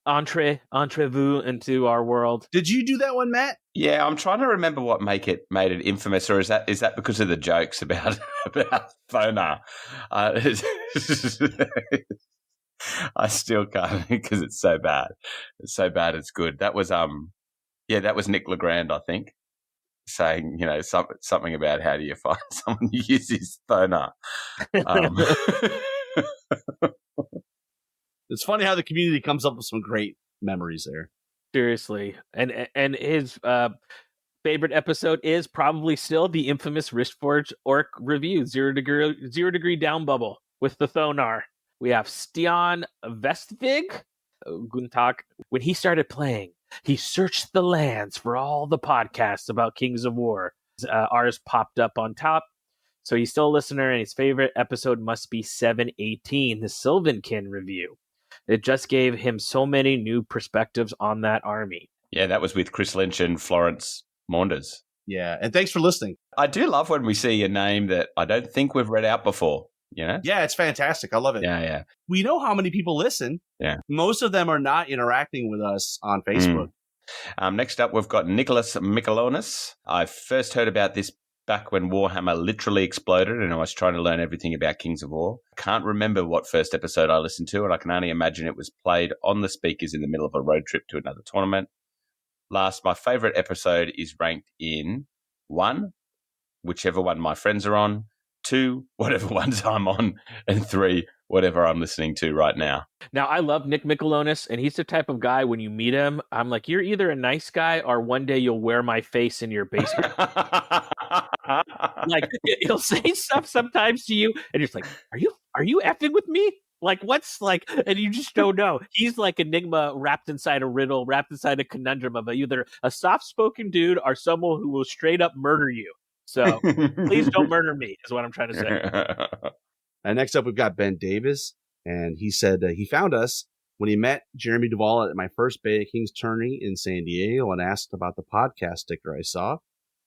entrevue into our world. Did you do that one, Matt? Yeah, I'm trying to remember what made it infamous, or is that because of the jokes about Thonar? I still can't because it's so bad. It's so bad it's good. That was that was Nick Legrand, I think, saying something about how do you find someone who uses Thonar. It's funny how the community comes up with some great memories there. Seriously. And his favorite episode is probably still the infamous Wristforge Orc review, Zero Degree Down Bubble with the Thonar. We have Stian Vestvig, Guten Tag. When he started playing, he searched the lands for all the podcasts about Kings of War. Ours popped up on top. So he's still a listener, and his favorite episode must be 718, the Sylvankin review. It just gave him so many new perspectives on that army. Yeah, that was with Chris Lynch and Florence Maunders. Yeah, and thanks for listening. I do love when we see a name that I don't think we've read out before, you know? Yeah, it's fantastic. I love it. Yeah. We know how many people listen. Yeah. Most of them are not interacting with us on Facebook. Next up, we've got Nicholas Michelonis. I first heard about this back when Warhammer literally exploded and I was trying to learn everything about Kings of War. Can't remember what first episode I listened to, and I can only imagine it was played on the speakers in the middle of a road trip to another tournament. Last, my favorite episode is ranked in 1, whichever one my friends are on, 2, whatever ones I'm on, and 3, whatever I'm listening to right now. Now, I love Nick Michelonis, and he's the type of guy, when you meet him, I'm like, you're either a nice guy or one day you'll wear my face in your basement. Like, he'll say stuff sometimes to you, and you're just like, are you effing with me? Like, what's like, and you just don't know. He's like Enigma wrapped inside a riddle, wrapped inside a conundrum of either a soft-spoken dude or someone who will straight up murder you. So please don't murder me, is what I'm trying to say. And next up, we've got Ben Davis. And he said he found us when he met Jeremy Duvall at my first Bay of Kings tourney in San Diego and asked about the podcast sticker I saw.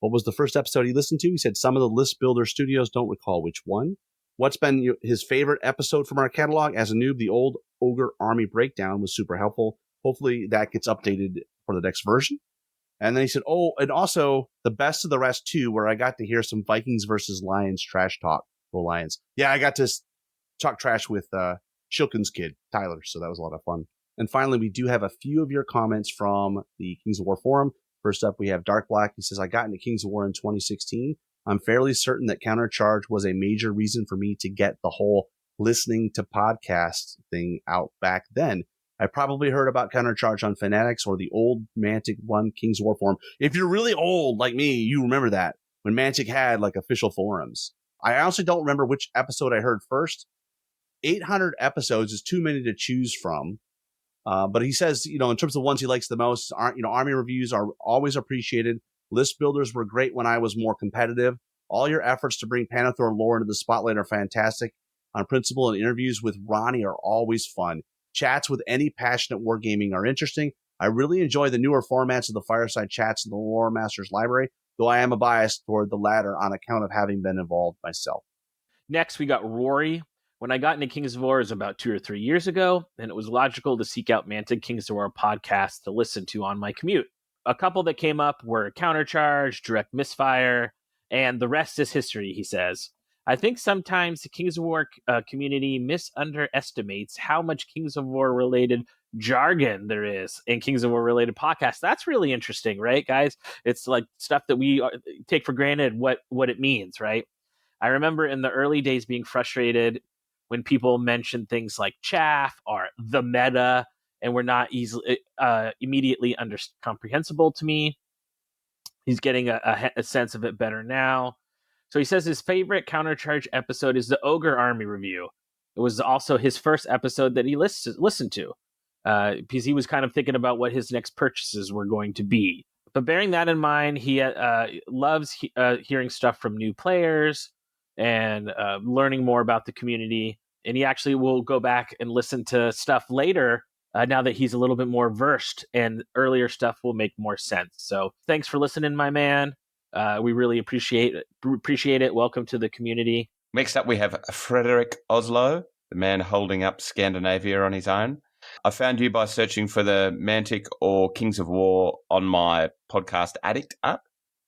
What was the first episode he listened to? He said some of the List Builder Studios, don't recall which one. What's been his favorite episode from our catalog? As a noob, the old Ogre Army Breakdown was super helpful. Hopefully that gets updated for the next version. And then he said, oh, and also the Best of the Rest 2, where I got to hear some Vikings versus Lions trash talk. Go Lions. Yeah, I got to talk trash with Shilkin's kid, Tyler, so that was a lot of fun. And finally, we do have a few of your comments from the Kings of War forum. First up, we have Dark Black. He says, I got into Kings of War in 2016. I'm fairly certain that Countercharge was a major reason for me to get the whole listening to podcasts thing out back then. I probably heard about Countercharge on Fanatics or the old Mantic One Kings of War forum. If you're really old like me, you remember that, when Mantic had like official forums. I honestly don't remember which episode I heard first. 800 episodes is too many to choose from. But he says, in terms of ones he likes the most, army reviews are always appreciated. List builders were great when I was more competitive. All your efforts to bring Panathor lore into the spotlight are fantastic. On principle, and interviews with Ronnie are always fun. Chats with any passionate wargaming are interesting. I really enjoy the newer formats of the Fireside chats in the Lore Masters library, though I am a bias toward the latter on account of having been involved myself. Next, we got Rory. When I got into Kings of War, it was about 2 or 3 years ago, and it was logical to seek out Mantic Kings of War podcasts to listen to on my commute. A couple that came up were Countercharge, Direct Misfire, and the rest is history, he says. I think sometimes the Kings of War community misunderestimates how much Kings of War related jargon there is in Kings of War related podcasts. That's really interesting, right, guys? It's like stuff that we take for granted what it means, right? I remember in the early days being frustrated when people mentioned things like chaff or the meta and were not easily immediately comprehensible to me. He's getting a sense of it better now. So he says his favorite Countercharge episode is the Ogre Army review. It was also his first episode that he listened to because he was kind of thinking about what his next purchases were going to be. But bearing that in mind, he loves hearing stuff from new players and learning more about the community. And he actually will go back and listen to stuff later now that he's a little bit more versed, and earlier stuff will make more sense. So thanks for listening, my man. We really appreciate it. Welcome to the community. Next up, we have Frederick Oslo, the man holding up Scandinavia on his own. I found you by searching for the Mantic or Kings of War on my Podcast Addict app.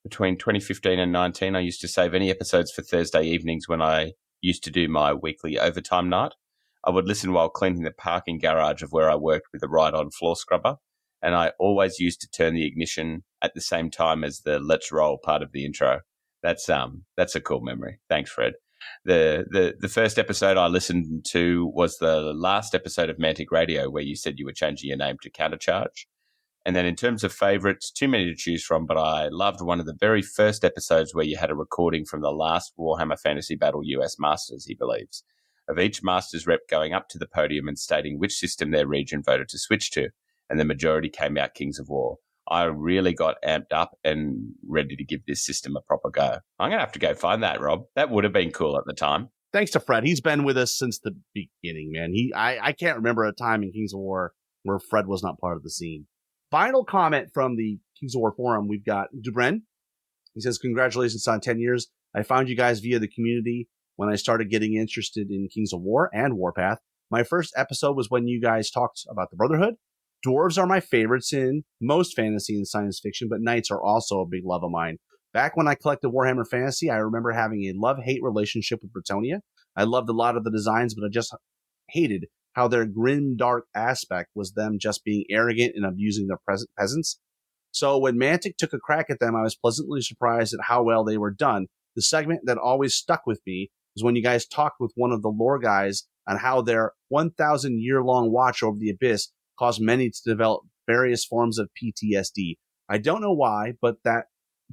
Between 2015 and 19, I used to save any episodes for Thursday evenings when I used to do my weekly overtime night. I would listen while cleaning the parking garage of where I worked with a ride-on floor scrubber, and I always used to turn the ignition at the same time as the Let's Roll part of the intro. That's a cool memory. Thanks, Fred. The first episode I listened to was the last episode of Mantic Radio, where you said you were changing your name to Countercharge. And then in terms of favorites, too many to choose from, but I loved one of the very first episodes where you had a recording from the last Warhammer Fantasy Battle US Masters, he believes, of each Masters rep going up to the podium and stating which system their region voted to switch to. And the majority came out Kings of War. I really got amped up and ready to give this system a proper go. I'm going to have to go find that, Rob. That would have been cool at the time. Thanks to Fred. He's been with us since the beginning, man. I can't remember a time in Kings of War where Fred was not part of the scene. Final comment from the Kings of War forum. We've got Dubren. He says, congratulations on 10 years. I found you guys via the community when I started getting interested in Kings of War and Warpath. My first episode was when you guys talked about the Brotherhood. Dwarves are my favorites in most fantasy and science fiction, but knights are also a big love of mine. Back when I collected Warhammer Fantasy, I remember having a love-hate relationship with Bretonnia. I loved a lot of the designs, but I just hated how their grim, dark aspect was them just being arrogant and abusing their peasants. So when Mantic took a crack at them, I was pleasantly surprised at how well they were done. The segment that always stuck with me was when you guys talked with one of the lore guys on how their 1,000-year-long watch over the abyss caused many to develop various forms of PTSD. I don't know why, but that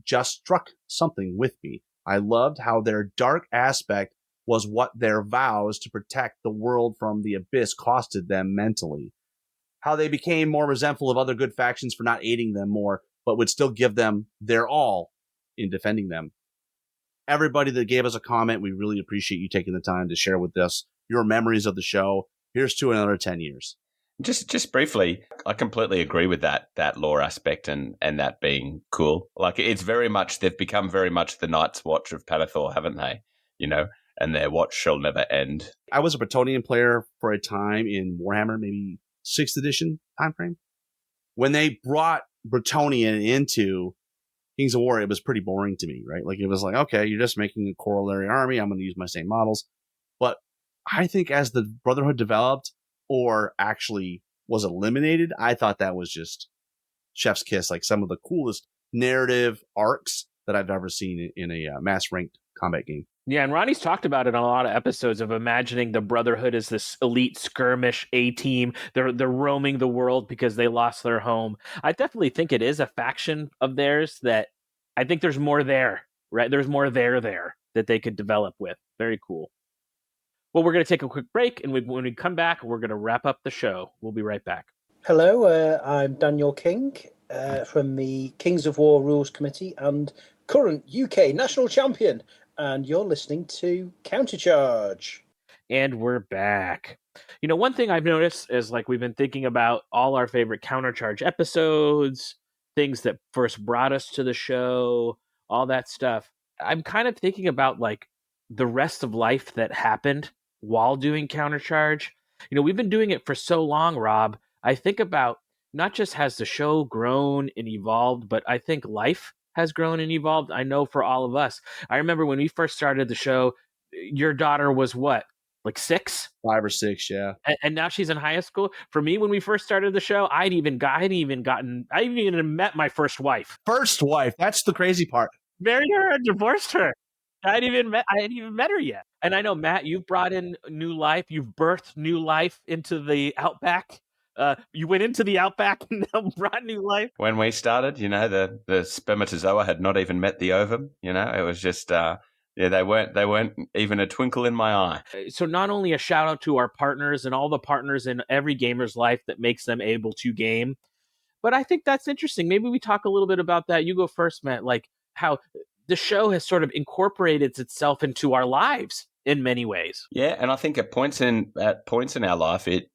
just struck something with me. I loved how their dark aspect was what their vows to protect the world from the abyss costed them mentally. How they became more resentful of other good factions for not aiding them more, but would still give them their all in defending them. Everybody that gave us a comment, we really appreciate you taking the time to share with us your memories of the show. Here's to another 10 years. Just briefly, I completely agree with that lore aspect and that being cool. Like, it's very much, they've become very much the Night's Watch of Palathor, haven't they? You know, and their watch shall never end. I was a Bretonnian player for a time in Warhammer, maybe 6th edition timeframe. When they brought Bretonnian into Kings of War, it was pretty boring to me, right? Like, it was like, okay, you're just making a corollary army. I'm going to use my same models. But I think as the Brotherhood developed, or actually was eliminated, I thought that was just chef's kiss, like some of the coolest narrative arcs that I've ever seen in a mass ranked combat game. Yeah, and Ronnie's talked about it on a lot of episodes of imagining the Brotherhood as this elite skirmish A-team. They're roaming the world because they lost their home. I definitely think it is a faction of theirs that I think there's more there, right? There's more there that they could develop with. Very cool. Well, we're going to take a quick break, and when we come back, we're going to wrap up the show. We'll be right back. Hello, I'm Daniel King from the Kings of War Rules Committee and current UK national champion, and you're listening to Countercharge. And we're back. You know, one thing I've noticed is, like, we've been thinking about all our favorite Countercharge episodes, things that first brought us to the show, all that stuff. I'm kind of thinking about, like, the rest of life that happened while doing Countercharge. You know, we've been doing it for so long, Rob. I think about not just has the show grown and evolved, but I think life has grown and evolved. I know for all of us. I remember when we first started the show, your daughter was what? Like 6? 5 or 6, yeah. And now she's in high school. For me, when we first started the show, I hadn't even met my first wife. First wife. That's the crazy part. Married her and divorced her. I hadn't even met her yet. And I know, Matt, you've brought in new life. You've birthed new life into the Outback. You went into the Outback and now brought new life. When we started, you know, the spermatozoa had not even met the ovum. You know, it was just, they weren't even a twinkle in my eye. So not only a shout out to our partners and all the partners in every gamer's life that makes them able to game, but I think that's interesting. Maybe we talk a little bit about that. You go first, Matt, like how the show has sort of incorporated itself into our lives in many ways. Yeah, and I think at points in our life, it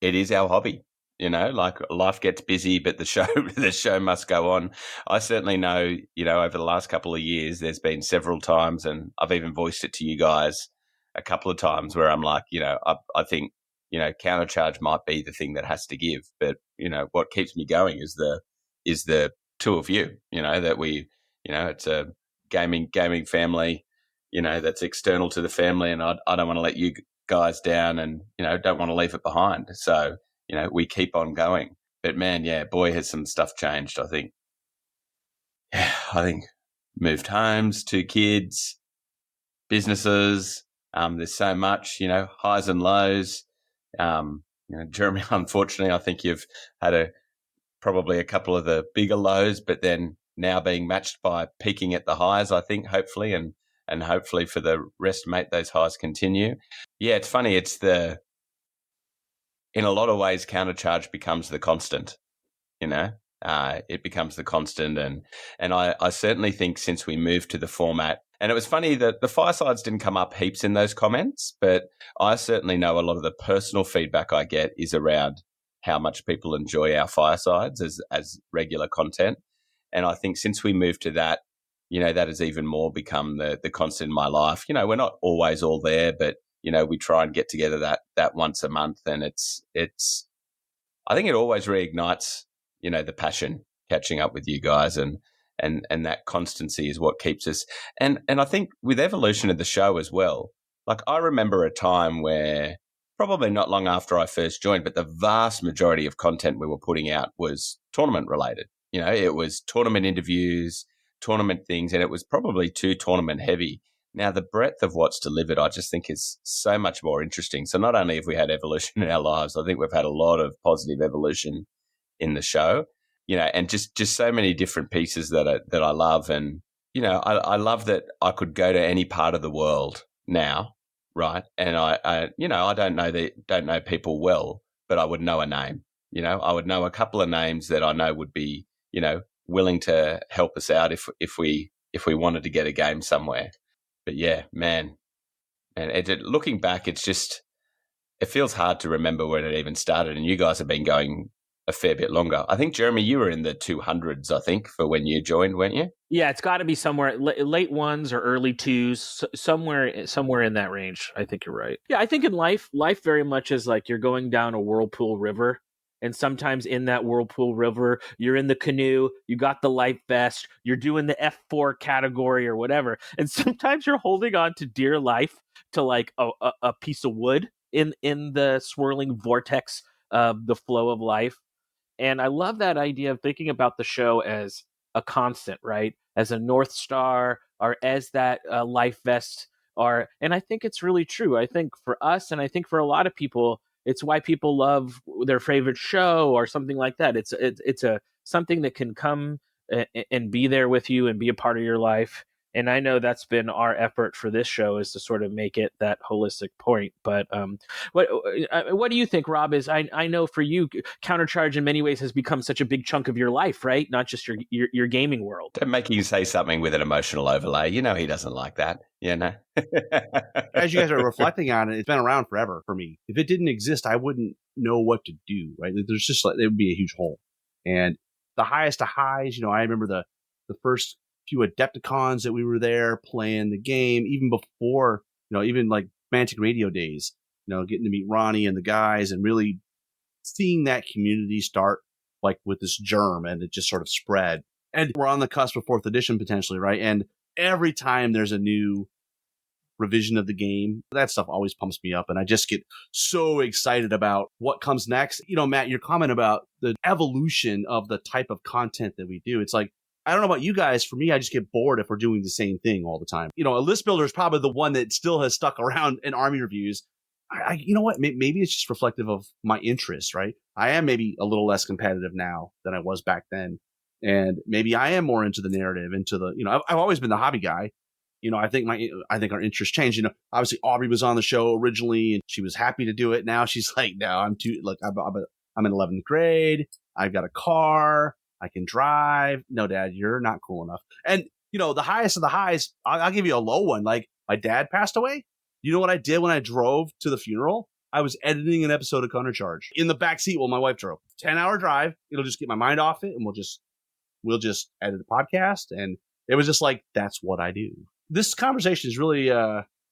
is our hobby. You know, like life gets busy, but the show must go on. I certainly know, you know, over the last couple of years, there's been several times, and I've even voiced it to you guys a couple of times where I'm like, you know, I think, you know, Countercharge might be the thing that has to give, but you know, what keeps me going is the two of you. You know, that we. You know, it's a gaming family, you know, that's external to the family, and I don't want to let you guys down, and, you know, don't want to leave it behind. So, you know, we keep on going. But man, yeah, boy, has some stuff changed, I think. Yeah, I think moved homes, 2 kids, businesses. There's so much, you know, highs and lows. You know, Jeremy, unfortunately, I think you've had probably a couple of the bigger lows, but then now being matched by peaking at the highs, I think, hopefully, and hopefully for the rest, mate, those highs continue. Yeah, it's funny. In a lot of ways, Countercharge becomes the constant, it becomes the constant. And I certainly think since we moved to the format, and it was funny that the Firesides didn't come up heaps in those comments, but I certainly know a lot of the personal feedback I get is around how much people enjoy our Firesides as regular content. And I think since we moved to that, that has even more become the constant in my life. We're not always all there, but, we try and get together that once a month. And it's I think it always reignites, the passion catching up with you guys, and that constancy is what keeps us. And I think with evolution of the show as well, like I remember a time where probably not long after I first joined, but the vast majority of content we were putting out was tournament related. It was tournament interviews, tournament things, and it was probably too tournament heavy. Now, the breadth of what's delivered, I just think is so much more interesting. So not only have we had evolution in our lives, I think we've had a lot of positive evolution in the show, and just so many different pieces that I love. And, I love that I could go to any part of the world now, right? And I don't know people well, but I would know a name. I would know a couple of names that I know would be, willing to help us out if we wanted to get a game somewhere. But yeah, man, and looking back, it feels hard to remember when it even started. And you guys have been going a fair bit longer. I think, Jeremy, you were in the 200s, I think, for when you joined, weren't you? Yeah, it's got to be somewhere late ones or early twos, somewhere in that range. I think you're right. Yeah, I think in life very much is like you're going down a whirlpool river. And sometimes in that whirlpool river, you're in the canoe, you got the life vest, you're doing the F4 category or whatever. And sometimes you're holding on to dear life to like a piece of wood in the swirling vortex of the flow of life. And I love that idea of thinking about the show as a constant, right? As a North Star or as that life vest. And I think it's really true. I think for us, and I think for a lot of people, it's why people love their favorite show or something like that. It's something that can come and be there with you and be a part of your life. And I know that's been our effort for this show, is to sort of make it that holistic point. But what do you think, Rob? I know for you, Countercharge in many ways has become such a big chunk of your life, right? Not just your gaming world. Don't make you say something with an emotional overlay. He doesn't like that. As you guys are reflecting on it, it's been around forever for me. If it didn't exist, I wouldn't know what to do, right? There's just it would be a huge hole. And the highest of highs, I remember the first few Adepticons that we were there playing the game, even before, even like Mantic Radio days, getting to meet Ronnie and the guys and really seeing that community start like with this germ, and it just sort of spread. And we're on the cusp of 4th edition potentially, right? And every time there's a new revision of the game, that stuff always pumps me up, and I just get so excited about what comes next. Matt, your comment about the evolution of the type of content that we do, it's like, I don't know about you guys. For me, I just get bored if we're doing the same thing all the time. A list builder is probably the one that still has stuck around in army reviews. You know what? Maybe it's just reflective of my interest, right? I am maybe a little less competitive now than I was back then. And maybe I am more into the narrative, into the, I've always been the hobby guy. I think our interests changed. Obviously Aubrey was on the show originally and she was happy to do it. Now she's like, no, I'm in 11th grade. I've got a car. I can drive. No, Dad, you're not cool enough. And, the highest of the highs, I'll give you a low one. Like, my dad passed away. You know what I did when I drove to the funeral? I was editing an episode of Countercharge in the back seat while my wife drove. 10-hour drive. It'll just get my mind off it, and we'll just edit a podcast. And it was just like, that's what I do. This conversation has really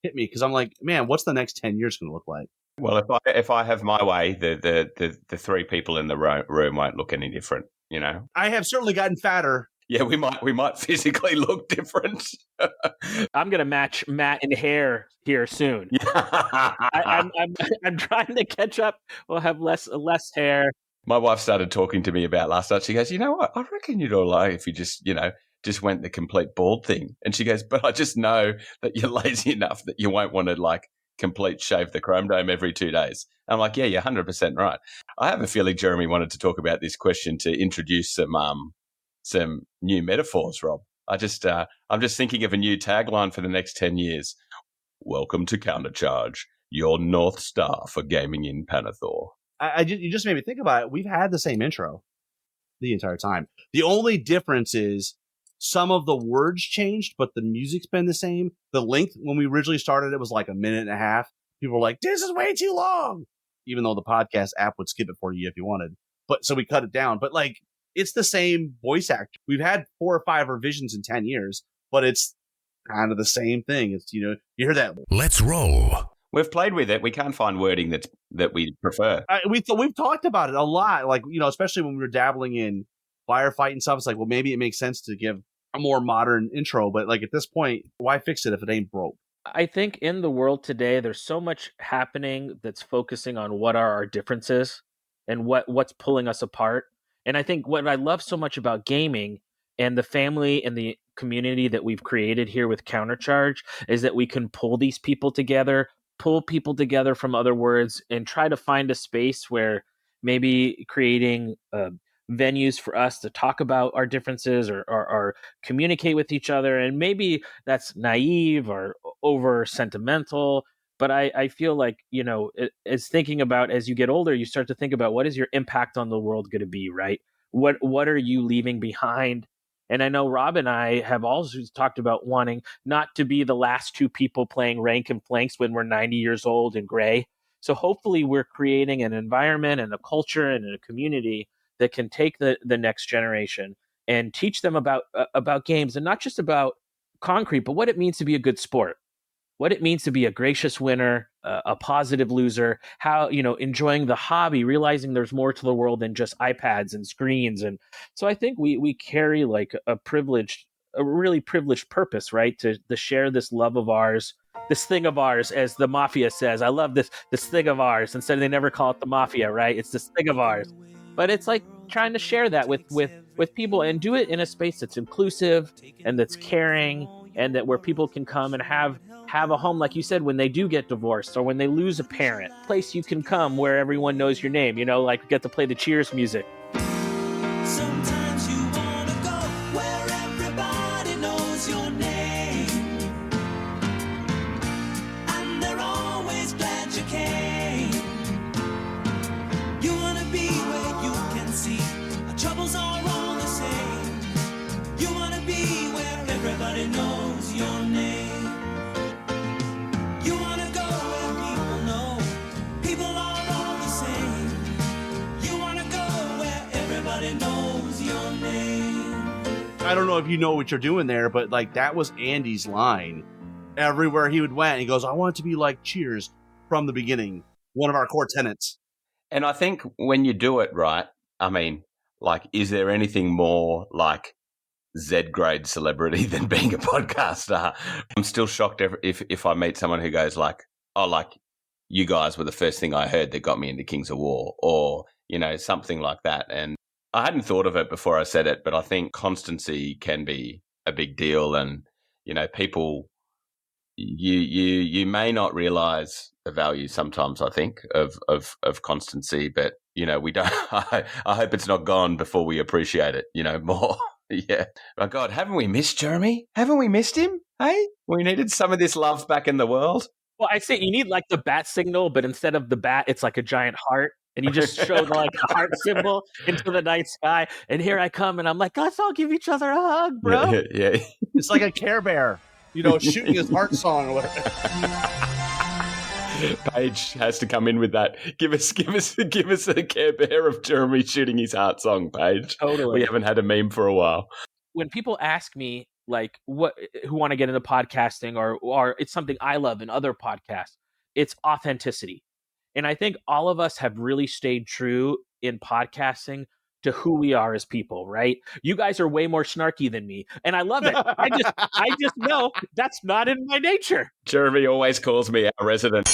hit me, because I'm like, man, what's the next 10 years going to look like? Well, if I have my way, the three people in the room won't look any different. I have certainly gotten fatter. Yeah, we might physically look different. I'm gonna match Matt in hair here soon. I'm trying to catch up. We'll have less hair. My wife started talking to me about last night. She goes, "You know what? I reckon you'd all like if you just went the complete bald thing." And she goes, "But I just know that you're lazy enough that you won't want to complete shave the chrome dome every 2 days. And I'm like, yeah, you're 100% right. I have a feeling Jeremy wanted to talk about this question to introduce some new metaphors, Rob. I'm just thinking of a new tagline for the next 10 years. Welcome to Countercharge, your North Star for gaming in Panathor. You just made me think about it. We've had the same intro the entire time. The only difference is some of the words changed, but the music's been the same. The length, when we originally started, it was like a minute and a half. People were like, this is way too long, even though the podcast app would skip it for you if you wanted. But so we cut it down. But like, it's the same voice actor. We've had 4 or 5 revisions in 10 years, but it's kind of the same thing. It's, you hear that. Let's roll. We've played with it. We can't find wording that we prefer. We've talked about it a lot, like, especially when we were dabbling in firefight and stuff. It's like, well, maybe it makes sense to give a more modern intro, but like at this point, why fix it if it ain't broke? I think in the world today, there's so much happening that's focusing on what are our differences and what's pulling us apart. And I think what I love so much about gaming and the family and the community that we've created here with Countercharge is that we can pull these people together, pull people together from other words, and try to find a space where maybe creating venues for us to talk about our differences or communicate with each other. And maybe that's naive or over sentimental, but I feel like, as thinking about, as you get older, you start to think about what is your impact on the world going to be, right? What are you leaving behind? And I know Rob and I have also talked about wanting not to be the last 2 people playing rank and flanks when we're 90 years old and gray. So hopefully we're creating an environment and a culture and a community that can take the next generation and teach them about games, and not just about concrete, but what it means to be a good sport, what it means to be a gracious winner, a positive loser, how, enjoying the hobby, realizing there's more to the world than just iPads and screens. And so I think we carry like a really privileged purpose, right? To share this love of ours, this thing of ours, as the mafia says. I love this thing of ours. Instead, they never call it the mafia, right? It's this thing of ours. But it's like trying to share that with people and do it in a space that's inclusive and that's caring, and that where people can come and have a home, like you said, when they do get divorced or when they lose a parent, place you can come where everyone knows your name, like we get to play the Cheers music. Sometimes you want to go where everybody knows your name, and they're always glad you came. You want to be where you can see our troubles are all the same. You want to be where everybody knows your name. You want to go where people know people are all the same. You want to go where everybody knows your name. I don't know if you know what you're doing there, but like that was Andy's line. Everywhere he went, he goes, I want it to be like Cheers from the beginning. One of our core tenets. And I think when you do it right, I mean, like, is there anything more like Z-grade celebrity than being a podcaster? I'm still shocked if I meet someone who goes like, oh, like, you guys were the first thing I heard that got me into Kings of War, or, something like that. And I hadn't thought of it before I said it, but I think constancy can be a big deal. And, people, you may not realize the value sometimes, I think, of constancy, but, we don't, I hope it's not gone before we appreciate it, more. Yeah. My God, haven't we missed Jeremy? Haven't we missed him? Hey, we needed some of this love back in the world. Well, I say you need like the bat signal, but instead of the bat, it's like a giant heart. And you just show like a heart symbol into the night sky. And here I come, and I'm like, let's all give each other a hug, bro. Yeah. It's like a Care Bear, shooting his heart song or whatever. Paige has to come in with that. Give us a Care Bear of Jeremy shooting his heart song, Paige. Totally. We haven't had a meme for a while. When people ask me like who want to get into podcasting or it's something I love in other podcasts, it's authenticity. And I think all of us have really stayed true in podcasting to who we are as people, right? You guys are way more snarky than me, and I love it. I just know that's not in my nature. Jeremy always calls me our resident.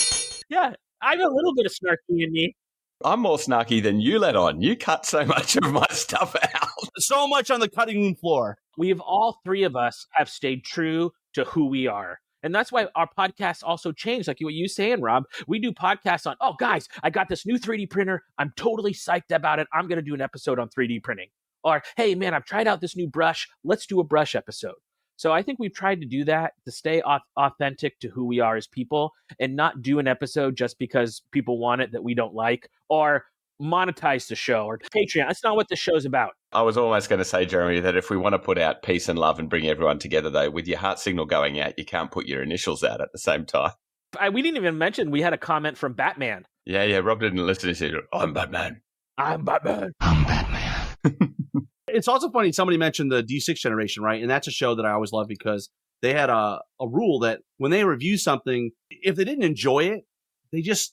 Yeah, I have a little bit of snarky in me. I'm more snarky than you let on. You cut so much of my stuff out. So much on the cutting room floor. All 3 of us have stayed true to who we are. And that's why our podcasts also change. Like what you saying, Rob, we do podcasts on, oh, guys, I got this new 3D printer. I'm totally psyched about it. I'm going to do an episode on 3D printing. Or, hey, man, I've tried out this new brush. Let's do a brush episode. So I think we've tried to do that, to stay authentic to who we are as people and not do an episode just because people want it that we don't like, or monetize the show or Patreon. That's not what the show's about. I was almost going to say, Jeremy, that if we want to put out peace and love and bring everyone together, though, with your heart signal going out, you can't put your initials out at the same time. We didn't even mention we had a comment from Batman. Yeah, Rob didn't listen. He said, I'm Batman. I'm Batman. I'm Batman. It's also funny, somebody mentioned the D6 generation, right? And that's a show that I always love because they had a rule that when they review something, if they didn't enjoy it, they just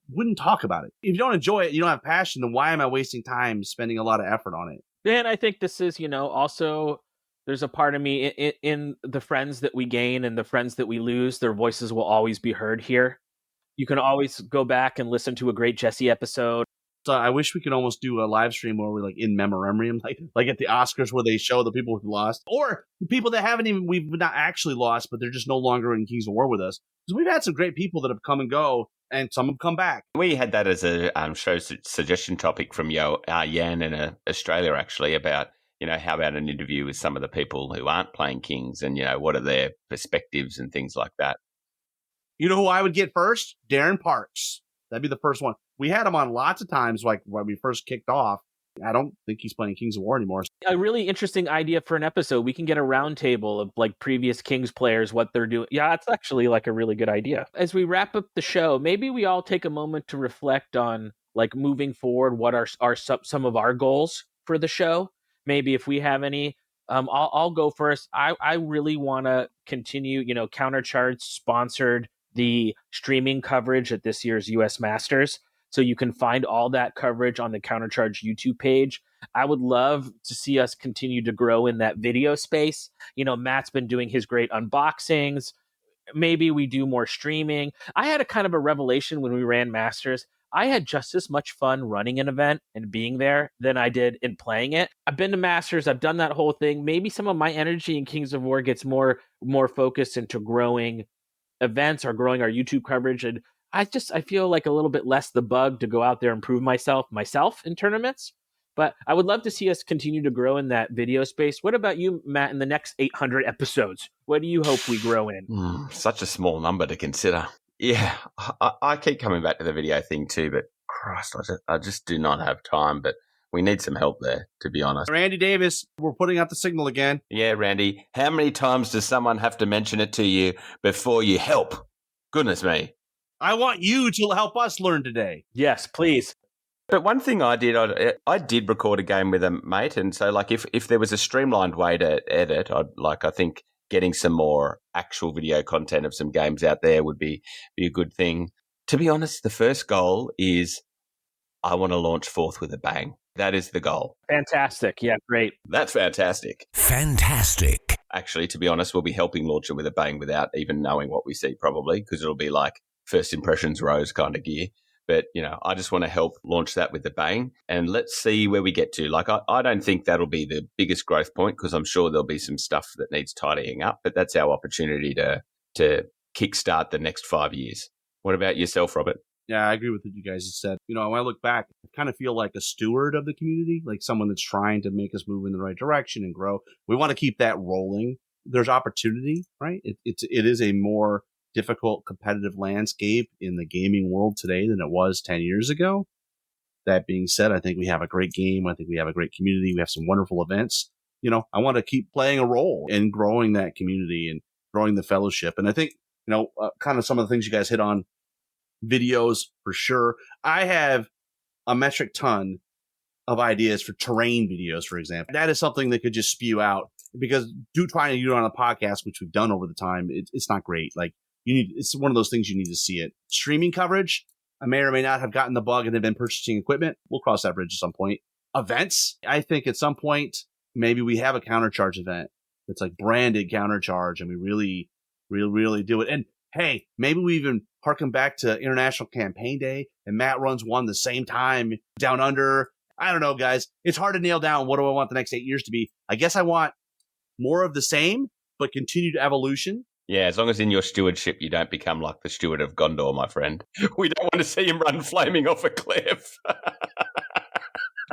wouldn't talk about it. If you don't enjoy it, you don't have passion, then why am I wasting time spending a lot of effort on it? And I think this is, also there's a part of me in the friends that we gain and the friends that we lose, their voices will always be heard here. You can always go back and listen to a great Jesse episode. So I wish we could almost do a live stream where we're like in memoriam, like at the Oscars where they show the people who lost, or the people that we've not actually lost, but they're just no longer in Kings of War with us. Because we've had some great people that have come and go, and some have come back. We had that as a show suggestion topic from Yan in Australia, actually, about, how about an interview with some of the people who aren't playing Kings and, what are their perspectives and things like that. You know who I would get first? Darren Parks. That'd be the first one. We had him on lots of times, like when we first kicked off. I don't think he's playing Kings of War anymore. A really interesting idea for an episode. We can get a roundtable of like previous Kings players, what they're doing. Yeah, it's actually like a really good idea. As we wrap up the show, maybe we all take a moment to reflect on like moving forward, what are some of our goals for the show. Maybe if we have any, I'll go first. I really want to continue, Countercharge sponsored the streaming coverage at this year's US Masters. So you can find all that coverage on the Countercharge YouTube page. I would love to see us continue to grow in that video space. Matt's been doing his great unboxings. Maybe we do more streaming. I had a kind of a revelation when we ran Masters. I had just as much fun running an event and being there than I did in playing it. I've been to Masters. I've done that whole thing. Maybe some of my energy in Kings of War gets more focused into growing events or growing our YouTube coverage. And I feel like a little bit less the bug to go out there and prove myself in tournaments. But I would love to see us continue to grow in that video space. What about you, Matt, in the next 800 episodes? What do you hope we grow in? Such a small number to consider. Yeah, I keep coming back to the video thing too, but Christ, I just do not have time. But we need some help there, to be honest. Randy Davis, we're putting out the signal again. Yeah, Randy, how many times does someone have to mention it to you before you help? Goodness me. I want you to help us learn today. Yes, please. But one thing I did record a game with a mate, and so like if there was a streamlined way to edit, I think getting some more actual video content of some games out there would be a good thing. To be honest, the first goal is I want to launch forth with a bang. That is the goal. Fantastic. Yeah, great. That's fantastic. Fantastic. Actually, to be honest, we'll be helping launch it with a bang without even knowing what we see, probably, because it'll be like first impressions rose kind of gear. But, I just want to help launch that with a bang, and let's see where we get to. Like, I don't think that'll be the biggest growth point, because I'm sure there'll be some stuff that needs tidying up, but that's our opportunity to kickstart the next 5 years. What about yourself, Robert? Yeah, I agree with what you guys have said. When I look back, I kind of feel like a steward of the community, like someone that's trying to make us move in the right direction and grow. We want to keep that rolling. There's opportunity, right? It is a more difficult competitive landscape in the gaming world today than it was 10 years ago. That being said, I think we have a great game. I think we have a great community. We have some wonderful events. I want to keep playing a role in growing that community and growing the fellowship. And I think, kind of some of the things you guys hit on, videos for sure. I have a metric ton of ideas for terrain videos, for example. That is something that could just spew out, because trying to do it on a podcast, which we've done over the time, it's not great. Like, it's one of those things you need to see it. Streaming coverage, I may or may not have gotten the bug and have been purchasing equipment. We'll cross that bridge at some point. Events, I think at some point, maybe we have a Countercharge event that's like branded Countercharge, and we really do it. And hey, maybe we even harken back to International Campaign Day, and Matt runs one the same time down under. I don't know, guys. It's hard to nail down what do I want the next 8 years to be. I guess I want more of the same, but continued evolution. Yeah, as long as in your stewardship you don't become like the steward of Gondor, my friend. We don't want to see him run flaming off a cliff.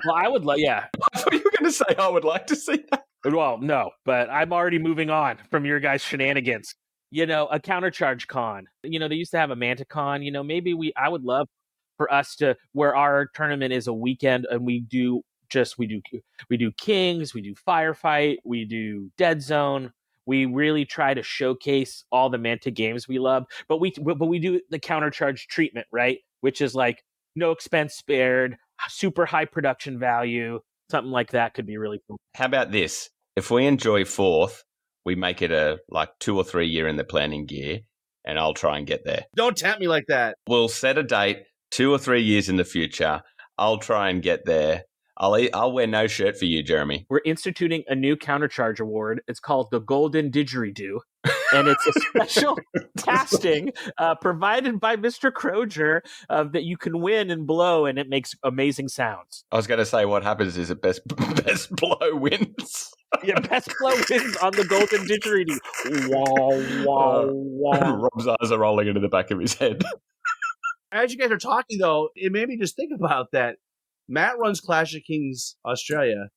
Well, I would like, yeah. I thought you were going to say I would like to see that. Well, no, but I'm already moving on from your guys' shenanigans. A countercharge con. They used to have a Manticon. Maybe I would love for us to, where our tournament is a weekend and we do Kings, we do Firefight, we do Dead Zone. We really try to showcase all the Mantic games we love, but we do the countercharge treatment, right? Which is like no expense spared, super high production value. Something like that could be really cool. How about this? If we enjoy 4th, we make it a 2 or 3 year in the planning gear, and I'll try and get there. Don't tempt me like that. We'll set a date 2 or 3 years in the future. I'll try and get there. I'll wear no shirt for you, Jeremy. We're instituting a new countercharge award. It's called the Golden Didgeridoo, and it's a special casting provided by Mr. Croger that you can win and blow, and it makes amazing sounds. I was going to say what happens is that best blow wins. Yeah, best blow wins on the Golden Didgeridoo. Wow, wow, wow. Rob's eyes are rolling into the back of his head. As you guys are talking, though, it made me just think about that. Matt runs Clash of Kings Australia.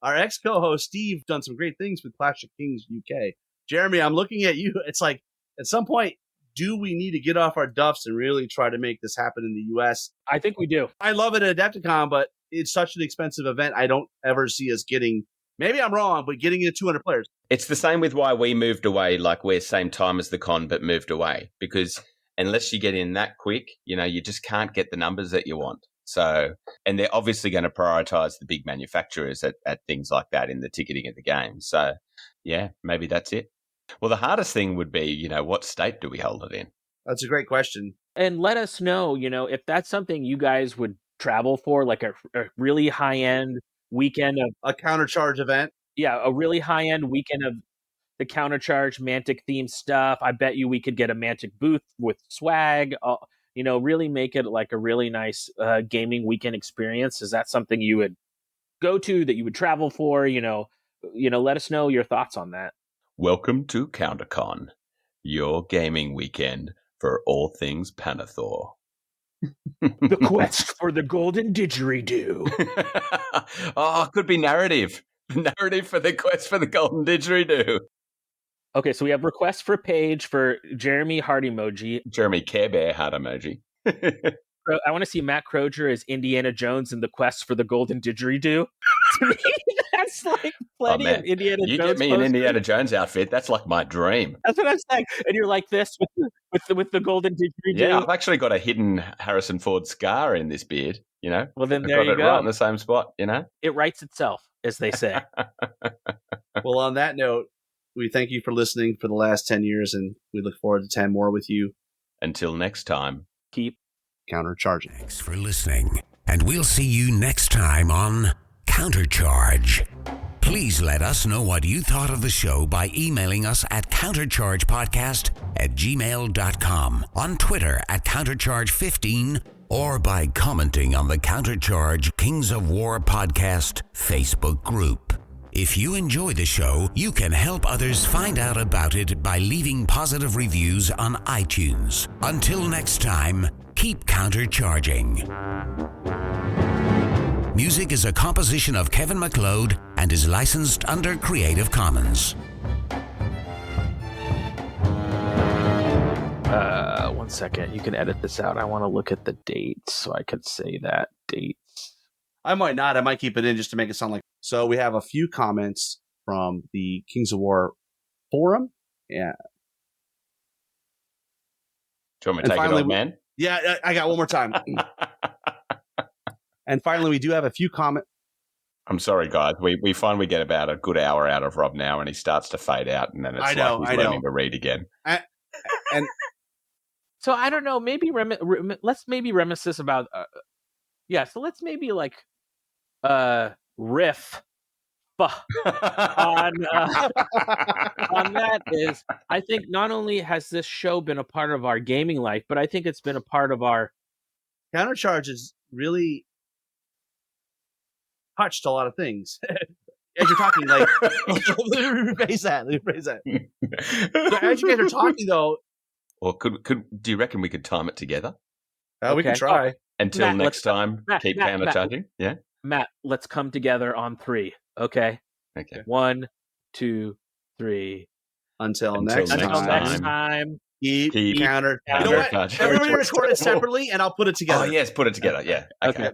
Our ex-co-host Steve done some great things with Clash of Kings UK. Jeremy, I'm looking at you. It's like, at some point, do we need to get off our duffs and really try to make this happen in the US? I think we do. I love it at Adepticon, but it's such an expensive event. I don't ever see us getting, maybe I'm wrong, but getting into 200 players. It's the same with why we moved away, we're same time as the con, but moved away. Because unless you get in that quick, you just can't get the numbers that you want. So, and they're obviously going to prioritize the big manufacturers at things like that in the ticketing of the game. So, yeah, maybe that's it. Well, the hardest thing would be, what state do we hold it in? That's a great question. And let us know, if that's something you guys would travel for, like a really high-end weekend of... A countercharge event? Yeah, a really high-end weekend of the countercharge Mantic-themed stuff. I bet you we could get a Mantic booth with swag, really make it like a really nice gaming weekend experience. Is that something you would go to, that you would travel for? Let us know your thoughts on that. Welcome to CounterCon, your gaming weekend for all things Panathor. The quest for the Golden Didgeridoo. Oh, could be narrative. Narrative for the quest for the Golden Didgeridoo. Okay, so we have requests for page for Jeremy Heart Emoji. Jeremy Care Bear Heart Emoji. I want to see Matt Croger as Indiana Jones in the quest for the Golden Didgeridoo. To me, that's like plenty of Indiana Jones. You get me an Indiana Jones outfit, that's like my dream. That's what I'm saying. And you're like this with the Golden Didgeridoo. Yeah, I've actually got a hidden Harrison Ford scar in this beard, Well, then I've there got you it go. right in the same spot, It writes itself, as they say. Well, on that note, we thank you for listening for the last 10 years, and we look forward to 10 more with you. Until next time, keep countercharging. Thanks for listening, and we'll see you next time on Countercharge. Please let us know what you thought of the show by emailing us at counterchargepodcast@gmail.com, on Twitter @countercharge15, or by commenting on the Countercharge Kings of War podcast Facebook group. If you enjoy the show, you can help others find out about it by leaving positive reviews on iTunes. Until next time, keep countercharging. Music is a composition of Kevin MacLeod and is licensed under Creative Commons. 1 second. You can edit this out. I want to look at the dates so I could say that dates. I might not. I might keep it in just to make it sound like... So we have a few comments from the Kings of War forum. Yeah. Do you want me to take it, old man? Yeah, I got one more time. And finally, we do have a few comments. I'm sorry, guys. We find we get about a good hour out of Rob now, and he starts to fade out, and then it's he's learning to read again. And so I don't know. Maybe let's maybe reminisce about. So let's maybe riff on that. Is I think not only has this show been a part of our gaming life, but I think it's been a part of our Countercharge has really touched a lot of things. as you're talking, like, rephrase that. So as you guys are talking, though, Or do you reckon we could time it together? we can try. Until Matt, next time, Matt, keep Matt, countercharging. Yeah. Matt, let's come together on 3. Okay. Okay. 1, 2, 3. Until next time. Keep counter. countercharging. You know what? Everybody record it separately, and I'll put it together. Oh yes, put it together. Yeah. Okay.